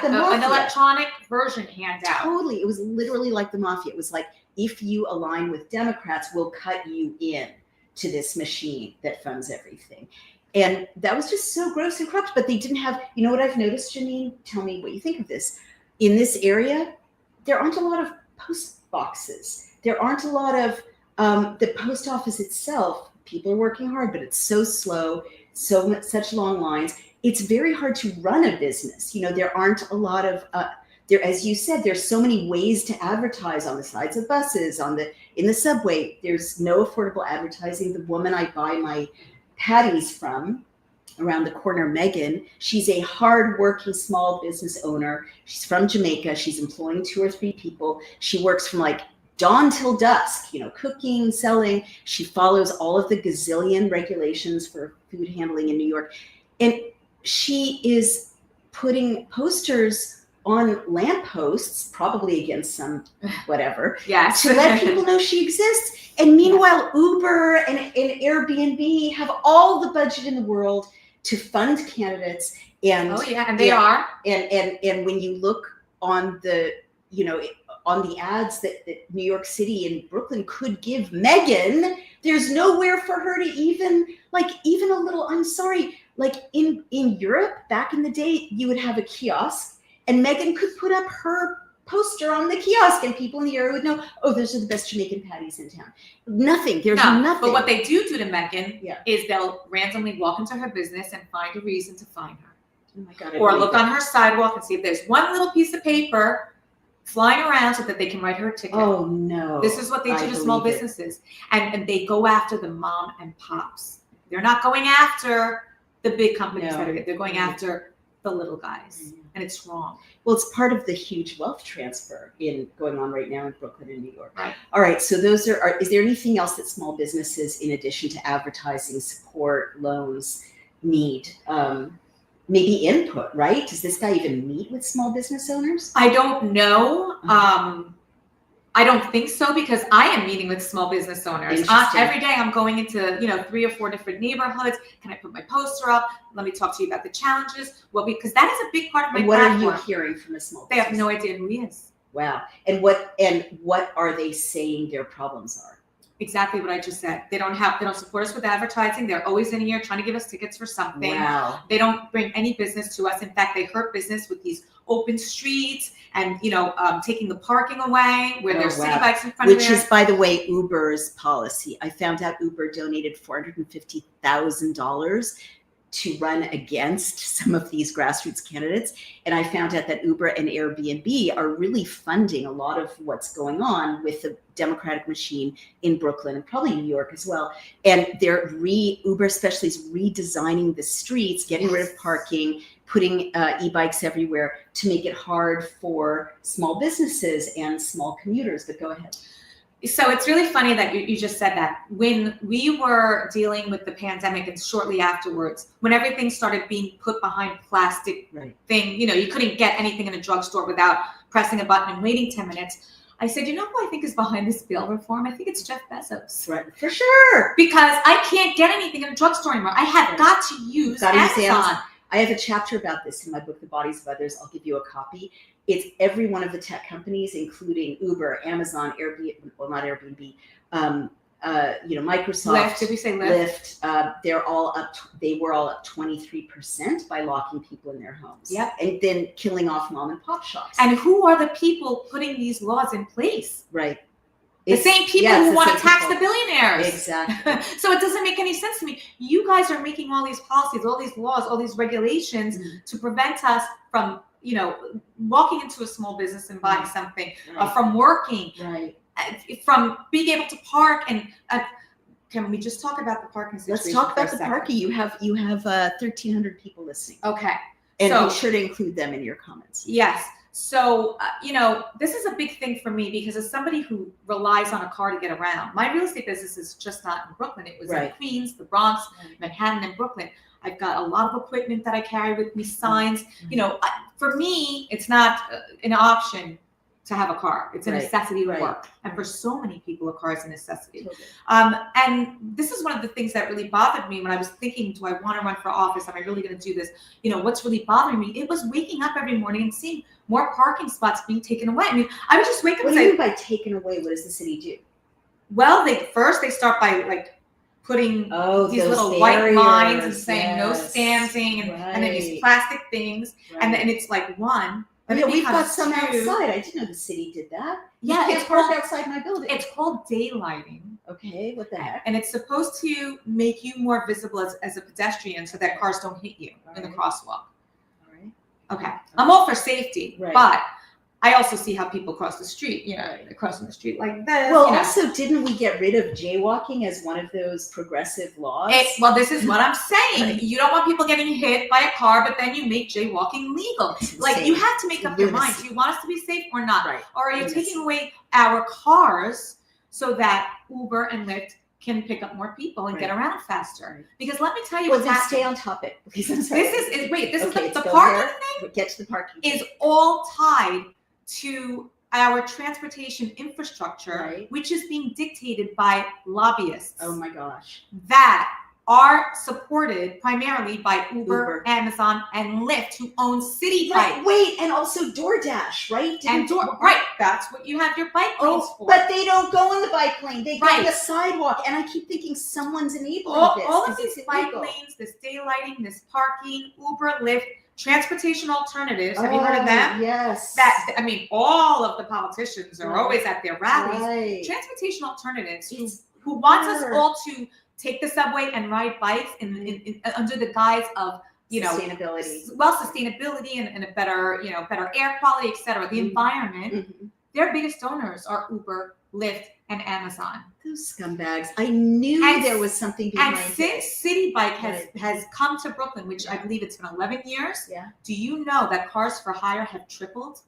an electronic version handout. Totally. It was literally like the mafia. It was like, if you align with Democrats, we'll cut you in to this machine that funds everything. And that was just so gross and corrupt. But they didn't have, what I've noticed, Janine? Tell me what you think of this. In this area, there aren't a lot of post boxes. There aren't a lot of the post office itself. People are working hard, but it's so slow, such long lines. It's very hard to run a business. There aren't a lot of there, as you said, there's so many ways to advertise on the sides of buses, in the subway. There's no affordable advertising. The woman I buy my patties from around the corner, Megan, she's a hardworking small business owner. She's from Jamaica. She's employing 2 or 3 people. She works from like dawn till dusk, cooking, selling. She follows all of the gazillion regulations for food handling in New York. And she is putting posters on lampposts, probably against some whatever, to let people know she exists. And meanwhile, Uber and Airbnb have all the budget in the world to fund candidates. And and they are. And when you look on the, on the ads that New York City and Brooklyn could give Megan, there's nowhere for her to even a little, I'm sorry, like in Europe back in the day, you would have a kiosk and Megan could put up her poster on the kiosk and people in the area would know, oh, those are the best Jamaican patties in town. Nothing. There's nothing. But what they do to Megan Yeah. is they'll randomly walk into her business and find a reason to find her. Oh my God, Or look on her sidewalk and see if there's one little piece of paper flying around so that they can write her a ticket. Oh no. This is what they do to small businesses. And they go after the mom and pops. They're not going after the big companies that are, they're going after the little guys. And it's wrong. Well, it's part of the huge wealth transfer going on right now in Brooklyn and New York. Right. All right. So those are is there anything else that small businesses, in addition to advertising, support, loans, need? Maybe input, right? Does this guy even meet with small business owners? I don't know. I don't think so, because I am meeting with small business owners. Every day I'm going into 3 or 4 different neighborhoods. Can I put my poster up? Let me talk to you about the challenges. Well, because that is a big part of my platform. What are you hearing from a small business? They have no idea who he is. Wow. And what are they saying their problems are? Exactly what I just said. They don't support us with advertising. They're always in here trying to give us tickets for something. Wow. They don't bring any business to us. In fact, they hurt business with these open streets and taking the parking away where there's city bikes in front of there. Which is, by the way, Uber's policy. I found out Uber donated $450,000 to run against some of these grassroots candidates. And I found out that Uber and Airbnb are really funding a lot of what's going on with the Democratic machine in Brooklyn and probably New York as well. And Uber especially is redesigning the streets, getting rid of parking, putting e-bikes everywhere to make it hard for small businesses and small commuters. But go ahead. So it's really funny that you just said that. When we were dealing with the pandemic and shortly afterwards, when everything started being put behind plastic thing, you couldn't get anything in a drugstore without pressing a button and waiting 10 minutes. I said, who I think is behind this bill reform? I think it's Jeff Bezos. Right, for sure. Because I can't get anything in a drugstore anymore. I have got to use Amazon. I have a chapter about this in my book, The Bodies of Others. I'll give you a copy. It's every one of the tech companies, including Uber, Amazon, Airbnb, well, not Airbnb, Microsoft. Lyft, did we say Lyft? They're all up. They were all up 23% by locking people in their homes. Yep. And then killing off mom and pop shops. And who are the people putting these laws in place? Right. The same people who want to tax the billionaires. Exactly. So it doesn't make any sense to me. You guys are making all these policies, all these laws, all these regulations to prevent us from, walking into a small business and buying something, from working, from being able to park. And can we just talk about the parking situation? Let's talk about the parking. You have 1,300 people listening. Okay. And be sure to include them in your comments. Yes. So, this is a big thing for me because as somebody who relies on a car to get around, my real estate business is just not in Brooklyn. It was in Queens, the Bronx, Manhattan, and Brooklyn. I've got a lot of equipment that I carry with me, signs. For me, it's not an option to have a car. It's a necessity to work. And for so many people, a car is a necessity. Totally. And this is one of the things that really bothered me when I was thinking, do I want to run for office? Am I really going to do this? What's really bothering me? It was waking up every morning and seeing more parking spots being taken away. I mean, I would just wake up and say— What do you mean by taken away? What does the city do? Well, they start by putting these little white lines and saying no standing and then these plastic things. And then it's one. We've got some outside. I didn't know the city did that. Yeah, it's parked outside my building. It's called daylighting. Okay, what the heck? And it's supposed to make you more visible as a pedestrian so that cars don't hit you in the crosswalk. All right. Okay. I'm all for safety, but I also see how people cross the street, crossing the street like this. Well, also, didn't we get rid of jaywalking as one of those progressive laws? This is what I'm saying. You don't want people getting hit by a car, but then you make jaywalking legal. You have to make up your mind. Do you want us to be safe or not? Right. Or are you taking away our cars so that Uber and Lyft can pick up more people and get around faster? Because let me tell you what's happening. Stay on topic. Please, I'm sorry. This is the parking thing. Get to the parking. Is all tied to our transportation infrastructure, which is being dictated by lobbyists. Oh my gosh. That are supported primarily by Uber, Amazon, and Lyft, who own city bikes. Wait, and also DoorDash, right? That's what you have your bike lanes for. But they don't go in the bike lane. They go on the sidewalk. And I keep thinking someone's enabling this. All of these bike lanes, this daylighting, this parking, Uber, Lyft, Transportation alternatives. Have you heard of them? Yes. I mean, all of the politicians are always at their rallies. Right. Transportation alternatives. It's Who wants us better. all to take the subway and ride bikes in under the guise of sustainability. Sustainability and a better better air quality, etc. The environment. Their biggest donors are Uber, Lyft, and Amazon. Those scumbags. I knew there was something behind it. And since City Bike has come to Brooklyn, which I believe it's been 11 years, do you know that cars for hire have tripled?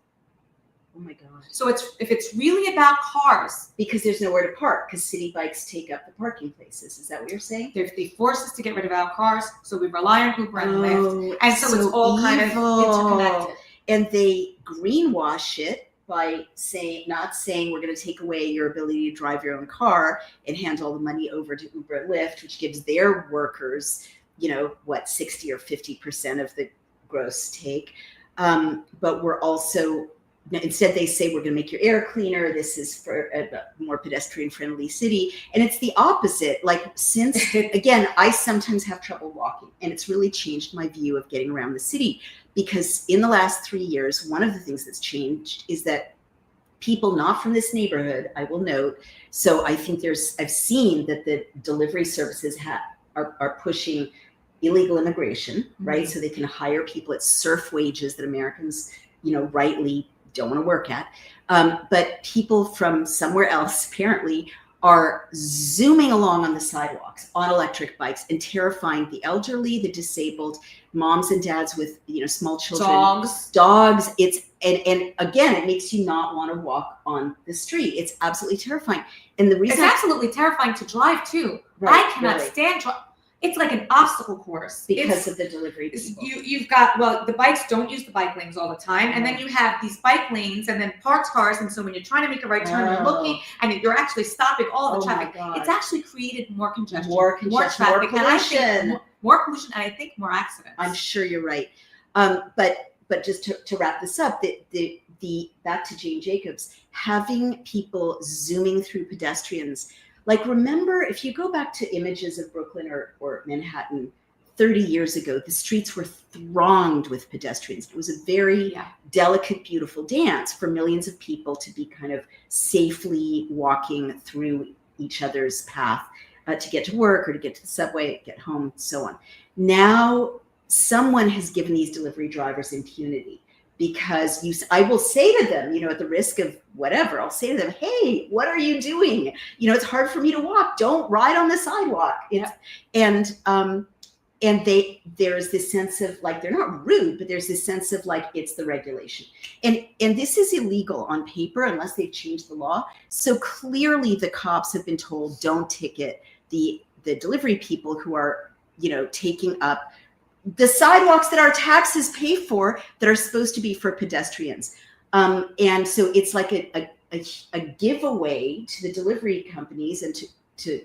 Oh my God. So if it's really about cars. Because there's nowhere to park, because City Bikes take up the parking places. Is that what you're saying? They force us to get rid of our cars, so we rely on Uber and Lyft. And so it's all kind of interconnected. And they greenwash it by not saying we're going to take away your ability to drive your own car and hand all the money over to Uber and Lyft, which gives their workers, 60 or 50% of the gross take. But we're also, instead they say we're going to make your air cleaner. This is for a more pedestrian friendly city. And it's the opposite. Like since, again, I sometimes have trouble walking, and it's really changed my view of getting around the city. Because in the last 3 years, one of the things that's changed is that people not from this neighborhood, I will note, so I think I've seen that the delivery services are pushing illegal immigration, right? So they can hire people at surf wages that Americans, rightly don't want to work at. But people from somewhere else apparently are zooming along on the sidewalks on electric bikes and terrifying the elderly, the disabled, moms and dads with small children, dogs. And again, it makes you not want to walk on the street. It's absolutely terrifying. And the reason it's absolutely terrifying to drive too. Right, I cannot stand drive. It's like an obstacle course because of the delivery people. You've got, the bikes don't use the bike lanes all the time. And then you have these bike lanes and then parked cars. And so when you're trying to make a right turn, you're looking and you're actually stopping all the traffic. It's actually created more congestion, more traffic, more pollution. More pollution, and I think more accidents. I'm sure you're right. But just to wrap this up, the back to Jane Jacobs, having people zooming through pedestrians. Like, remember, if you go back to images of Brooklyn or Manhattan 30 years ago, the streets were thronged with pedestrians. It was a very delicate, beautiful dance for millions of people to be kind of safely walking through each other's path to get to work or to get to the subway, get home, so on. Now, someone has given these delivery drivers impunity. Because I will say to them, at the risk of whatever, I'll say to them, hey, what are you doing? It's hard for me to walk. Don't ride on the sidewalk. And there's this sense of like, they're not rude, but there's this sense of like, it's the regulation. And this is illegal on paper unless they've changed the law. So clearly the cops have been told, don't ticket the delivery people who are, taking up the sidewalks that our taxes pay for that are supposed to be for pedestrians. And so it's like a giveaway to the delivery companies and to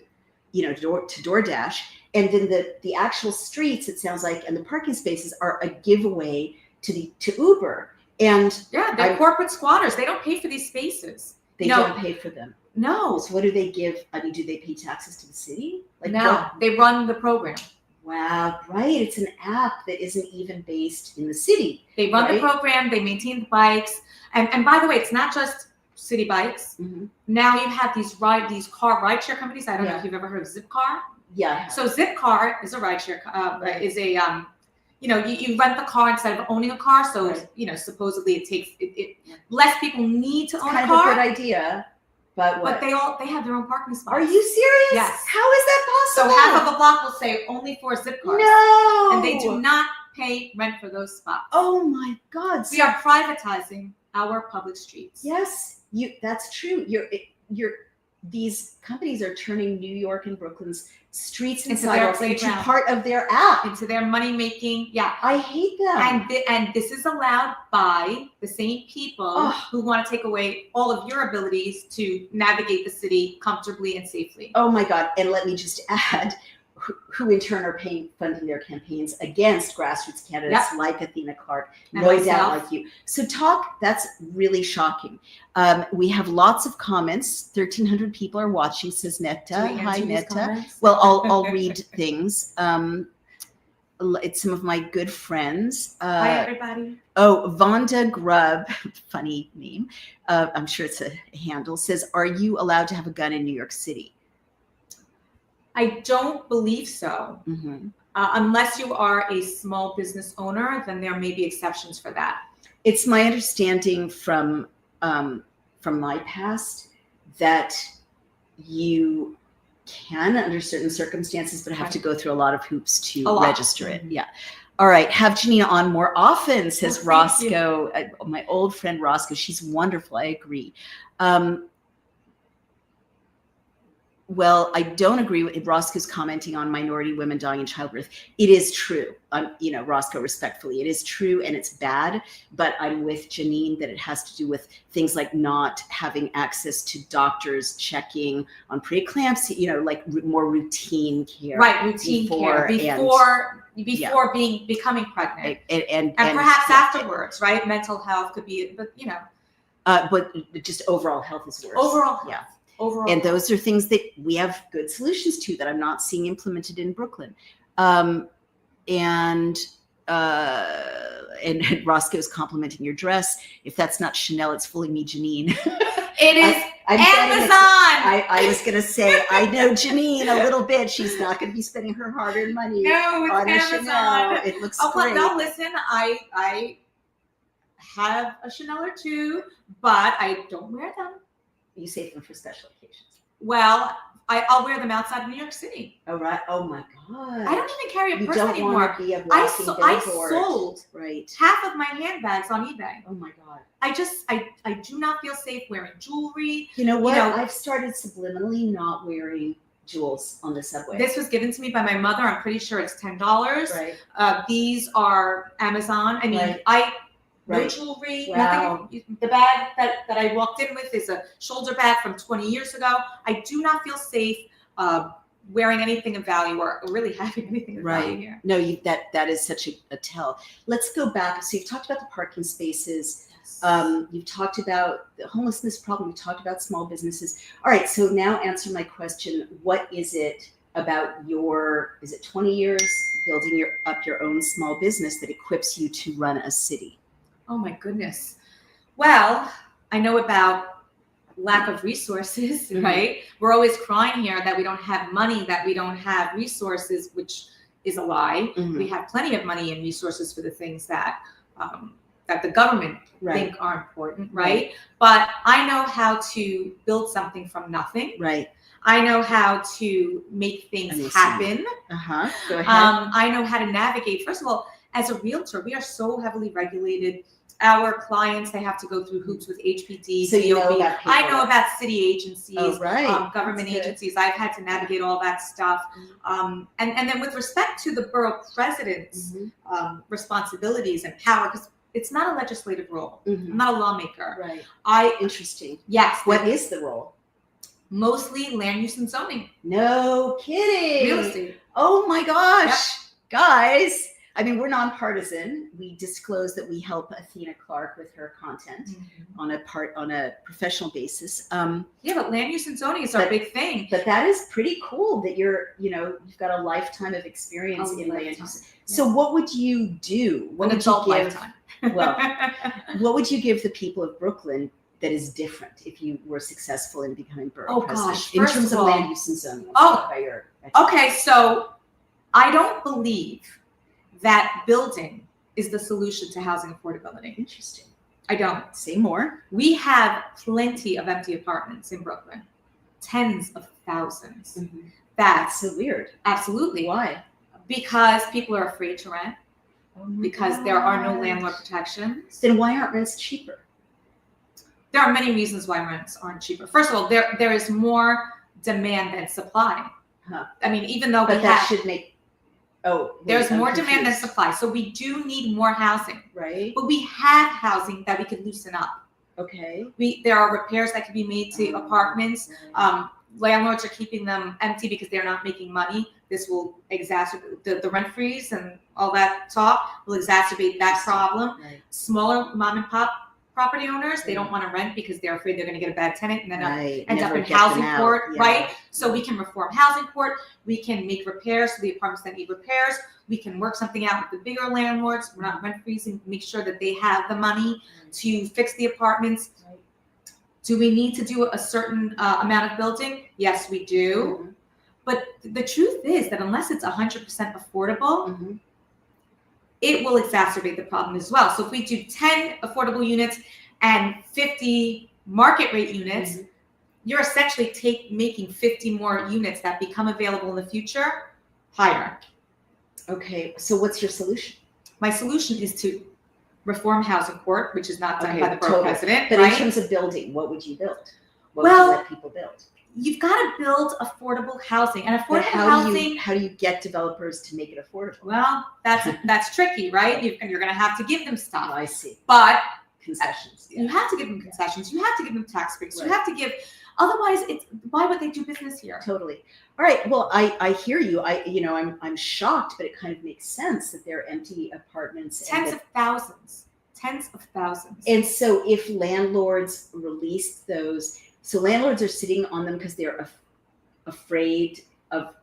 DoorDash. And then the actual streets, it sounds like, and the parking spaces are a giveaway to Uber. And they're corporate squatters. They don't pay for these spaces. They don't pay for them. No. So what do they give? I mean, do they pay taxes to the city? No, they run the program. Wow, right. It's an app that isn't even based in the city. They run the program, they maintain the bikes. And by the way, it's not just City Bikes. Mm-hmm. Now you have these car rideshare companies. I don't know if you've ever heard of Zipcar. Yeah. So Zipcar is a rideshare, is a, you rent the car instead of owning a car. So, supposedly it takes, less people need to own a car. Kind of a good idea. But they have their own parking spots. Are you serious? Yes. How is that possible? So half of a block will say only for Zipcars. No. And they do not pay rent for those spots. Oh my God. We are privatizing our public streets. Yes, that's true. These companies are turning New York and Brooklyn's streets and sidewalks into part of their app, into their money making. Yeah, I hate them. And this is allowed by the same people who want to take away all of your abilities to navigate the city comfortably and safely. Oh my God! And let me just add, who in turn are funding their campaigns against grassroots candidates like Athena Clark, no doubt like you. So that's really shocking. We have lots of comments. 1,300 people are watching, says Netta. Hi, Netta. Well, I'll read things. it's some of my good friends. Hi, everybody. Oh, Vonda Grubb, funny name. I'm sure it's a handle, says, are you allowed to have a gun in New York City? I don't believe so. Mm-hmm. Unless you are a small business owner, then there may be exceptions for that. It's my understanding from my past that you can, under certain circumstances, but have to go through a lot of hoops to register it. Yeah. All right. Have Janine on more often, says Roscoe. My old friend Roscoe. She's wonderful. I agree. Well, I don't agree with Roscoe's commenting on minority women dying in childbirth. It is true. Roscoe, respectfully, it is true and it's bad, but I'm with Janine that it has to do with things like not having access to doctors checking on preeclampsia, like more routine care. Right, routine care before becoming pregnant. And perhaps afterwards, right? Mental health could be, but just overall health is worse. Overall health. Yeah. Overall. And those are things that we have good solutions to that I'm not seeing implemented in Brooklyn. And Roscoe's complimenting your dress. If that's not Chanel, it's fooling me, Janine. It is Amazon. I was going to say, I know Janine a little bit. She's not going to be spending her hard-earned money on a Chanel. It looks great. No, listen, I have a Chanel or two, but I don't wear them. You save them for special occasions. Well, I'll wear them outside of New York City. Oh, right. Oh, my God. I don't even carry a purse anymore. You don't want to be a I sold half of my handbags on eBay. Oh, my God. I do not feel safe wearing jewelry. You know what? I've started subliminally not wearing jewels on the subway. This was given to me by my mother. I'm pretty sure it's $10. Right. These are Amazon. I mean, no jewelry, nothing. The bag that I walked in with is a shoulder bag from 20 years ago. I do not feel safe wearing anything of value or really having anything of value here. No, that is such a tell. Let's go back. So you've talked about the parking spaces. Yes. You've talked about the homelessness problem. You talked about small businesses. All right. So now answer my question. What is it about is it 20 years building up your own small business that equips you to run a city? Oh my goodness. Well, I know about lack of resources, right? We're always crying here that we don't have money, that we don't have resources, which is a lie. We have plenty of money and resources for the things that the government think are important, right? But I know how to build something from nothing. Right. I know how to make things happen. Go ahead. I know how to navigate. First of all, as a realtor, we are so heavily regulated. Our clients, they have to go through hoops with HPD. So you know about I know about city agencies, government That's agencies. I've had to navigate all that stuff. And then with respect to the borough president's responsibilities and power, because it's not a legislative role. I'm not a lawmaker. Right. Interesting. Yes. What is the role? Mostly land use and zoning. No kidding. Real estate. Oh my gosh. Guys. I mean, we're nonpartisan. We disclose that we help Athena Clark with her content on a professional basis. But land use and zoning is our big thing. But that is pretty cool that you've got a lifetime of experience in land use. So what would you do? What would you give? Lifetime. Well, what would you give the people of Brooklyn that is different if you were successful in becoming borough president? In terms of land use and zoning. Okay, so I don't believe that building is the solution to housing affordability. Interesting. I don't. Say more. We have plenty of empty apartments in Brooklyn, tens of thousands. That's so weird. Absolutely. Why? Because people are afraid to rent, because there are no landlord protections. Then why aren't rents cheaper? There are many reasons why rents aren't cheaper. First of all, there is more demand than supply. I mean, even though that should make there's more demand than supply. So we do need more housing. Right. But we have housing that we could loosen up. Okay. There are repairs that can be made to apartments. Landlords are keeping them empty because they're not making money. This will exacerbate the rent freeze and all that talk will exacerbate that problem. Smaller mom and pop property owners. They don't want to rent because they're afraid they're going to get a bad tenant and then Right. end up Never in get them housing out. court, Yeah. right? So we can reform housing court. We can make repairs to the apartments that need repairs. We can work something out with the bigger landlords. We're not rent freezing. Make sure that they have the money to fix the apartments. Right. Do we need to do a certain amount of building? Yes, we do. Mhm. But the truth is that unless it's 100% affordable, Mhm. it will exacerbate the problem as well. So if we do 10 affordable units and 50 market rate units, Mhm. you're essentially making 50 more units that become available in the future higher. Okay, so what's your solution? My solution is to reform housing court, which is not done Okay, by the borough totally. president, But right? in terms of building, what would you build? What Well, would you let people build? You've got to build affordable housing, and But affordable how housing. do you get developers to make it affordable? Well, that's tricky, right? You're going to have to give them Oh, stuff, I see. but Concessions. you have to give them concessions. You have to give them tax breaks. Right. You have to give. Otherwise, why would they do business here? Totally. All right. Well, I hear you. I'm shocked, but it kind of makes sense that they're empty apartments. Tens of thousands. And so if landlords release those, so landlords are sitting on them because they're afraid of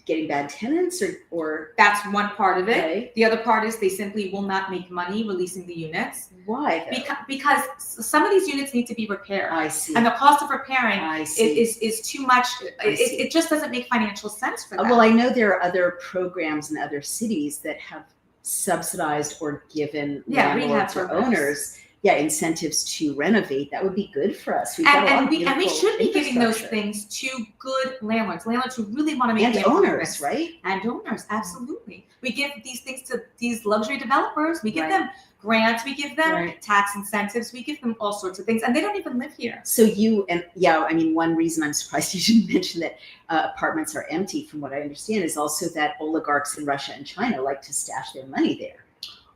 getting bad tenants, or That's one part of it. okay. The other part is they simply will not make money releasing the units Why? Though? because some of these units need to be repaired, I see. and the cost of repairing I see. is too much. I see. It just doesn't make financial sense for them. Well, I know there are other programs in other cities that have subsidized or given landlords or programs. owners, incentives to renovate. That would be good for us. We've got a lot And of we beautiful should be giving those infrastructure. things to good landlords who really want to make And the owners, improvements. right? And owners, absolutely. We give these things to these luxury developers. We give Right. them grants. We give them Right. tax incentives. We give them all sorts of things, and they don't even live here. So one reason I'm surprised you didn't mention that apartments are empty, from what I understand, is also that oligarchs in Russia and China like to stash their money there.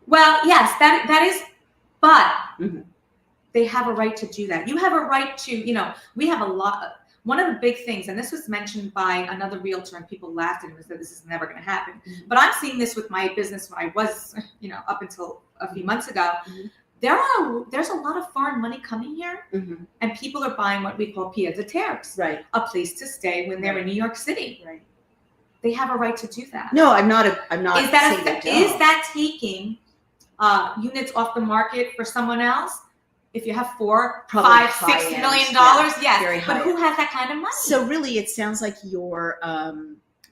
Well, yes, that is, but Mhm. they have a right to do that. You have a right to, we have a lot. One of the big things, and this was mentioned by another realtor, and people laughed at him and said, "This is never going to happen." Mhm. But I'm seeing this with my business when I was, up until a few months ago. Mhm. There's a lot of foreign money coming here, Mhm. and people are buying what we call pieds a terres, Right. a place to stay when they're in New York City. Right. They have a right to do that. No, I'm not. Is saying they don't. that taking units off the market for someone else? If you have Probably $5-6 high-end, million, yeah, yes, very but who high-end. has that kind of money? So really, it sounds like your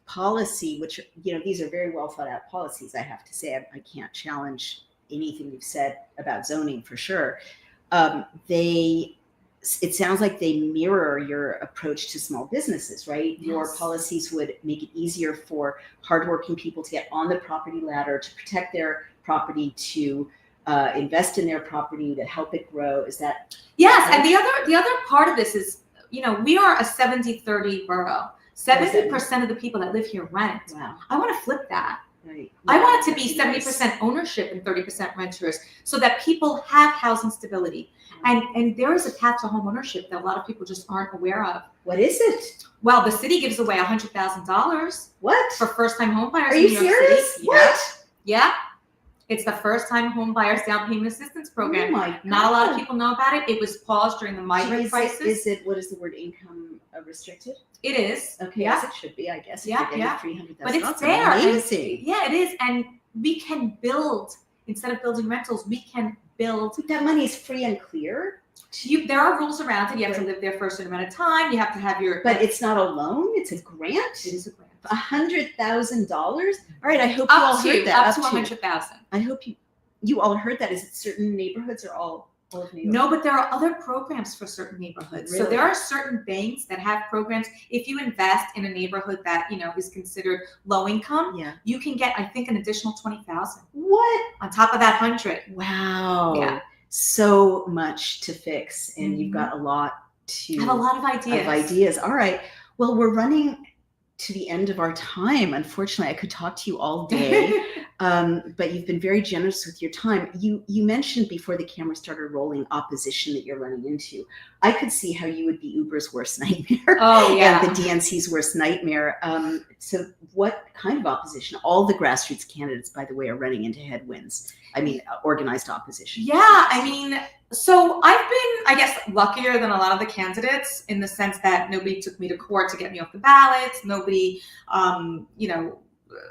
policy, which these are very well thought out policies. I have to say, I can't challenge anything you've said about zoning for sure. It sounds like they mirror your approach to small businesses, right? Yes. Your policies would make it easier for hardworking people to get on the property ladder, to protect their property, to invest in their property, to help it grow. Is that? Yes, and the other part of this is, we are a 70-30 borough. 70% of the people that live here rent. Wow. I want to flip that. Right. I want it to be Nice. 70% ownership and 30% renters, so that people have housing stability. And there is a path to home ownership that a lot of people just aren't aware of. What is it? Well, the city gives away $100,000 What? for first-time home buyers Are in you New York serious? City. What? Yeah. It's the first-time home buyers down payment assistance program. Oh my God. Not a lot of people know about it. It was paused during the migrant crisis. What is the word, income restricted? It is. Okay, Yeah. yes, it should be, I guess. Yeah, if you're yeah. getting $300,000. But it's there. Amazing. Yeah, it is. And we can build, instead of building rentals, we can build. That money is free and clear. There are rules around it. You have to live there for a certain amount of time. You have to have your. But it's not a loan. It's a grant. It is a grant. $100,000. All right. I hope you all heard that. Up to 100,000. I hope you all heard that. Is it certain neighborhoods or all of New York? No, but there are other programs for certain neighborhoods. So Really? there are certain banks that have programs. If you invest in a neighborhood that is considered low income, Yeah. you can get, I think, an additional 20,000 What? on top of that 100. Wow. Yeah. So much to fix, and you've Mhm. got a lot to. I have a lot of ideas. All right. Well, we're running to the end of our time. Unfortunately, I could talk to you all day. But you've been very generous with your time. You mentioned before the camera started rolling opposition that you're running into. I could see how you would be Uber's worst nightmare. Oh, yeah. And the DNC's worst nightmare. So what kind of opposition? All the grassroots candidates, by the way, are running into headwinds. I mean, organized opposition. Yeah, I mean, so I've been, I guess, luckier than a lot of the candidates in the sense that nobody took me to court to get me off the ballots. Nobody,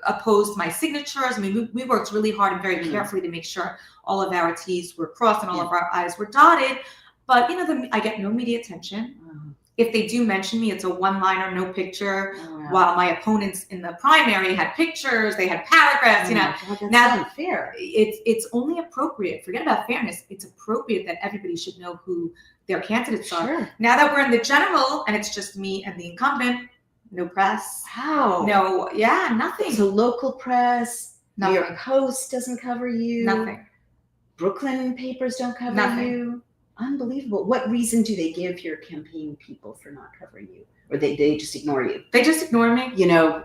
opposed my signatures. I mean, we worked really hard and very carefully to make sure all of our T's were crossed and all of our I's were dotted. But, I get no media attention. If they do mention me, it's a one-liner, no picture. While my opponents in the primary had pictures, they had paragraphs. God, now that's unfair. It's only appropriate. Forget about fairness. It's appropriate that everybody should know who their candidates are. Now that we're in the general and it's just me and the incumbent, no press. Wow. No, nothing. So local press, Nothing. New York Post doesn't cover you. Nothing. Brooklyn papers don't cover Nothing. you. Unbelievable. What reason do they give your campaign people for not covering you? Or they just ignore you? They just ignore me.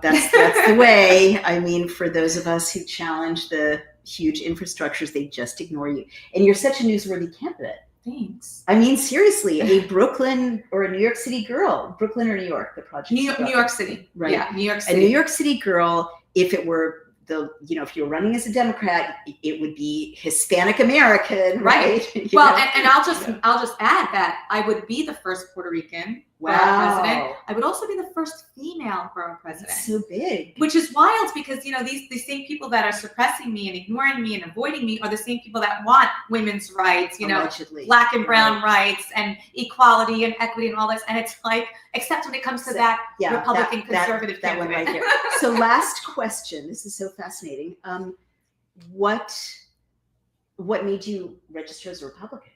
That's the way. I mean, for those of us who challenge the huge infrastructures, they just ignore you. And you're such a newsworthy candidate. Thanks. I mean, seriously, a Brooklyn or a New York City girl, Brooklyn or New York, the project. New York City. Right. Yeah, New York City. A New York City girl, if it were if you're running as a Democrat, it would be Hispanic American, right? Well, and I'll just add that I would be the first Puerto Rican borough president. I would also be the first female borough president. That's so big. Which is wild because these same people that are suppressing me and ignoring me and avoiding me are the same people that want women's rights, Allegedly. Black and brown rights and equality and equity and all this. And it's like, except when it comes to that Republican conservative that one candidate. right there. So last question. This is so fascinating. What made you register as a Republican?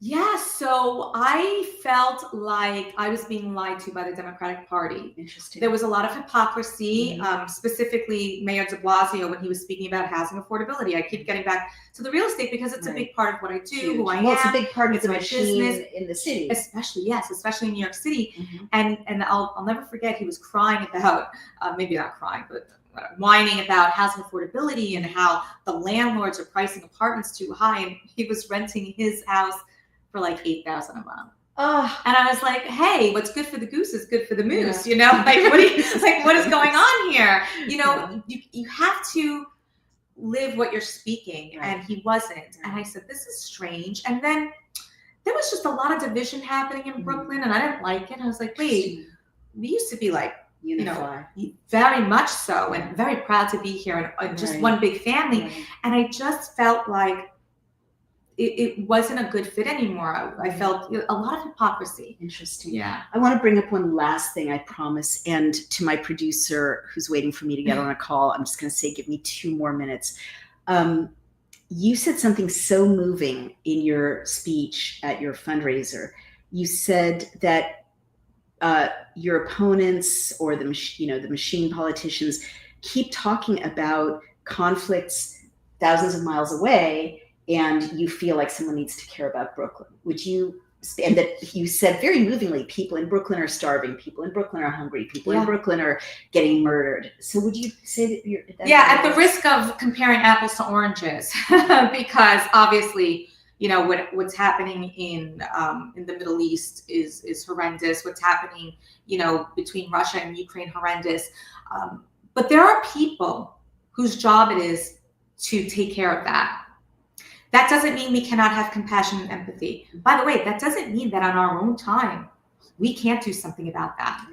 Yeah, so I felt like I was being lied to by the Democratic Party. Interesting. There was a lot of hypocrisy, specifically Mayor de Blasio when he was speaking about housing affordability. I keep getting back to the real estate because it's a big part of what I do, who I am. Well, it's a big part of the my machine business, in the city. especially in New York City. And I'll never forget, he was crying about, maybe not crying, but whining about housing affordability and how the landlords are pricing apartments too high, and he was renting his house for like $8,000 a month. And I was like, hey, what's good for the goose is good for the moose, like what is going on here? You have to live what you're speaking, and he wasn't. And I said, this is strange. And then there was just a lot of division happening in Brooklyn, and I didn't like it. I was like, wait, we used to be like, very much so, and very proud to be here and just one big family. And I just felt like it wasn't a good fit anymore. I felt a lot of hypocrisy. Interesting. Yeah. I want to bring up one last thing, I promise. And to my producer who's waiting for me to get on a call, I'm just going to say, give me 2 more minutes. You said something so moving in your speech at your fundraiser. You said that your opponents or the machine politicians keep talking about conflicts thousands of miles away, and you feel like someone needs to care about Brooklyn. And that you said very movingly, people in Brooklyn are starving, people in Brooklyn are hungry, people in Brooklyn are getting murdered. So would you say that you're... at the risk of comparing apples to oranges, because obviously, what's happening in the Middle East is horrendous. What's happening, between Russia and Ukraine, horrendous. But there are people whose job it is to take care of that. That doesn't mean we cannot have compassion and empathy. By the way, that doesn't mean that on our own time, we can't do something about that.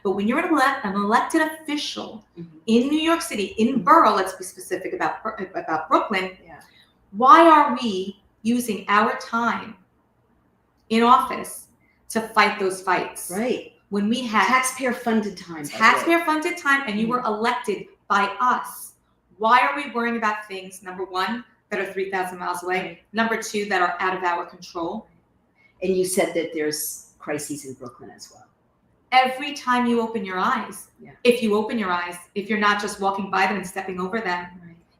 But when you're an elected official in New York City, in borough, let's be specific about Brooklyn, why are we using our time in office to fight those fights? Right. When we have taxpayer-funded time. Taxpayer-funded time, and you were elected by us. Why are we worrying about things, number one, that are 3,000 miles away. Number 2, that are out of our control. And you said that there's crises in Brooklyn as well. Every time you open your eyes, if you open your eyes, if you're not just walking by them and stepping over them,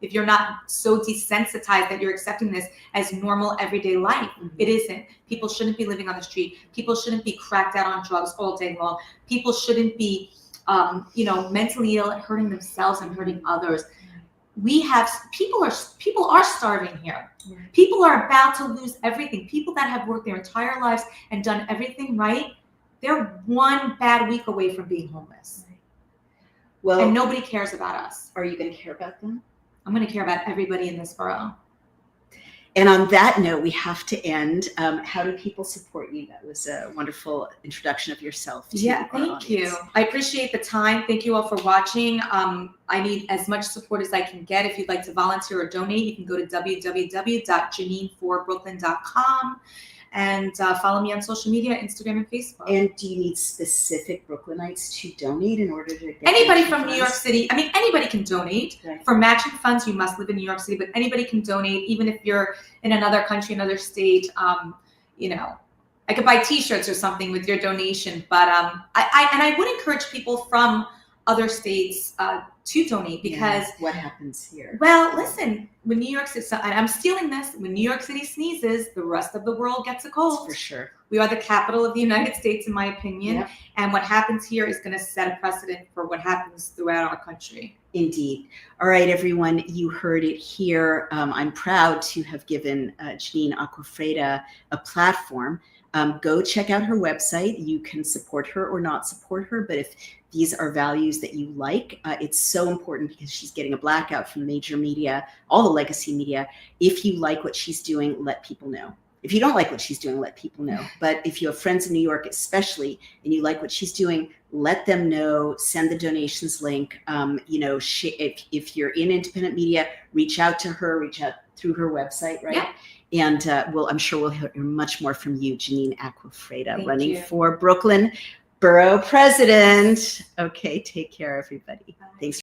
if you're not so desensitized that you're accepting this as normal everyday life, it isn't. People shouldn't be living on the street. People shouldn't be cracked out on drugs all day long. People shouldn't be, mentally ill and hurting themselves and hurting others. people are starving here. People are about to lose everything. People that have worked their entire lives and done everything right, they're one bad week away from being homeless. Well, and nobody cares about us. Are you going to care about them? I'm going to care about everybody in this borough. And on that note, we have to end. How do people support you? That was a wonderful introduction of yourself. Thank you. I appreciate the time. Thank you all for watching. I need as much support as I can get. If you'd like to volunteer or donate, you can go to www.janineforbrooklyn.com and follow me on social media, Instagram and Facebook. And do you need specific Brooklynites to donate in order to get anybody from New York City? I mean, anybody can donate. Right. For matching funds, you must live in New York City, but anybody can donate, even if you're in another country, another state. You know, I could buy T-shirts or something with your donation. But I would encourage people from other states to donate, because what happens here? Well, listen, when New York City, and I'm stealing this, when New York City sneezes, the rest of the world gets a cold. That's for sure. We are the capital of the United States, in my opinion. Yep. And what happens here is going to set a precedent for what happens throughout our country. Indeed. All right, everyone, you heard it here. I'm proud to have given Janine Aquafredda a platform. Go check out her website. You can support her or not support her, but if these are values that you like, it's so important, because she's getting a blackout from major media, all the legacy media. If you like what she's doing, let people know. If you don't like what she's doing, let people know. But if you have friends in New York especially, and you like what she's doing, let them know. Send the donations link. You know, if you're in independent media, reach out to her, reach out through her website, right? Yeah. And I'm sure we'll hear much more from you, Janine Aquafredda, running for Brooklyn Borough President. Okay, take care, everybody. Bye. Thanks.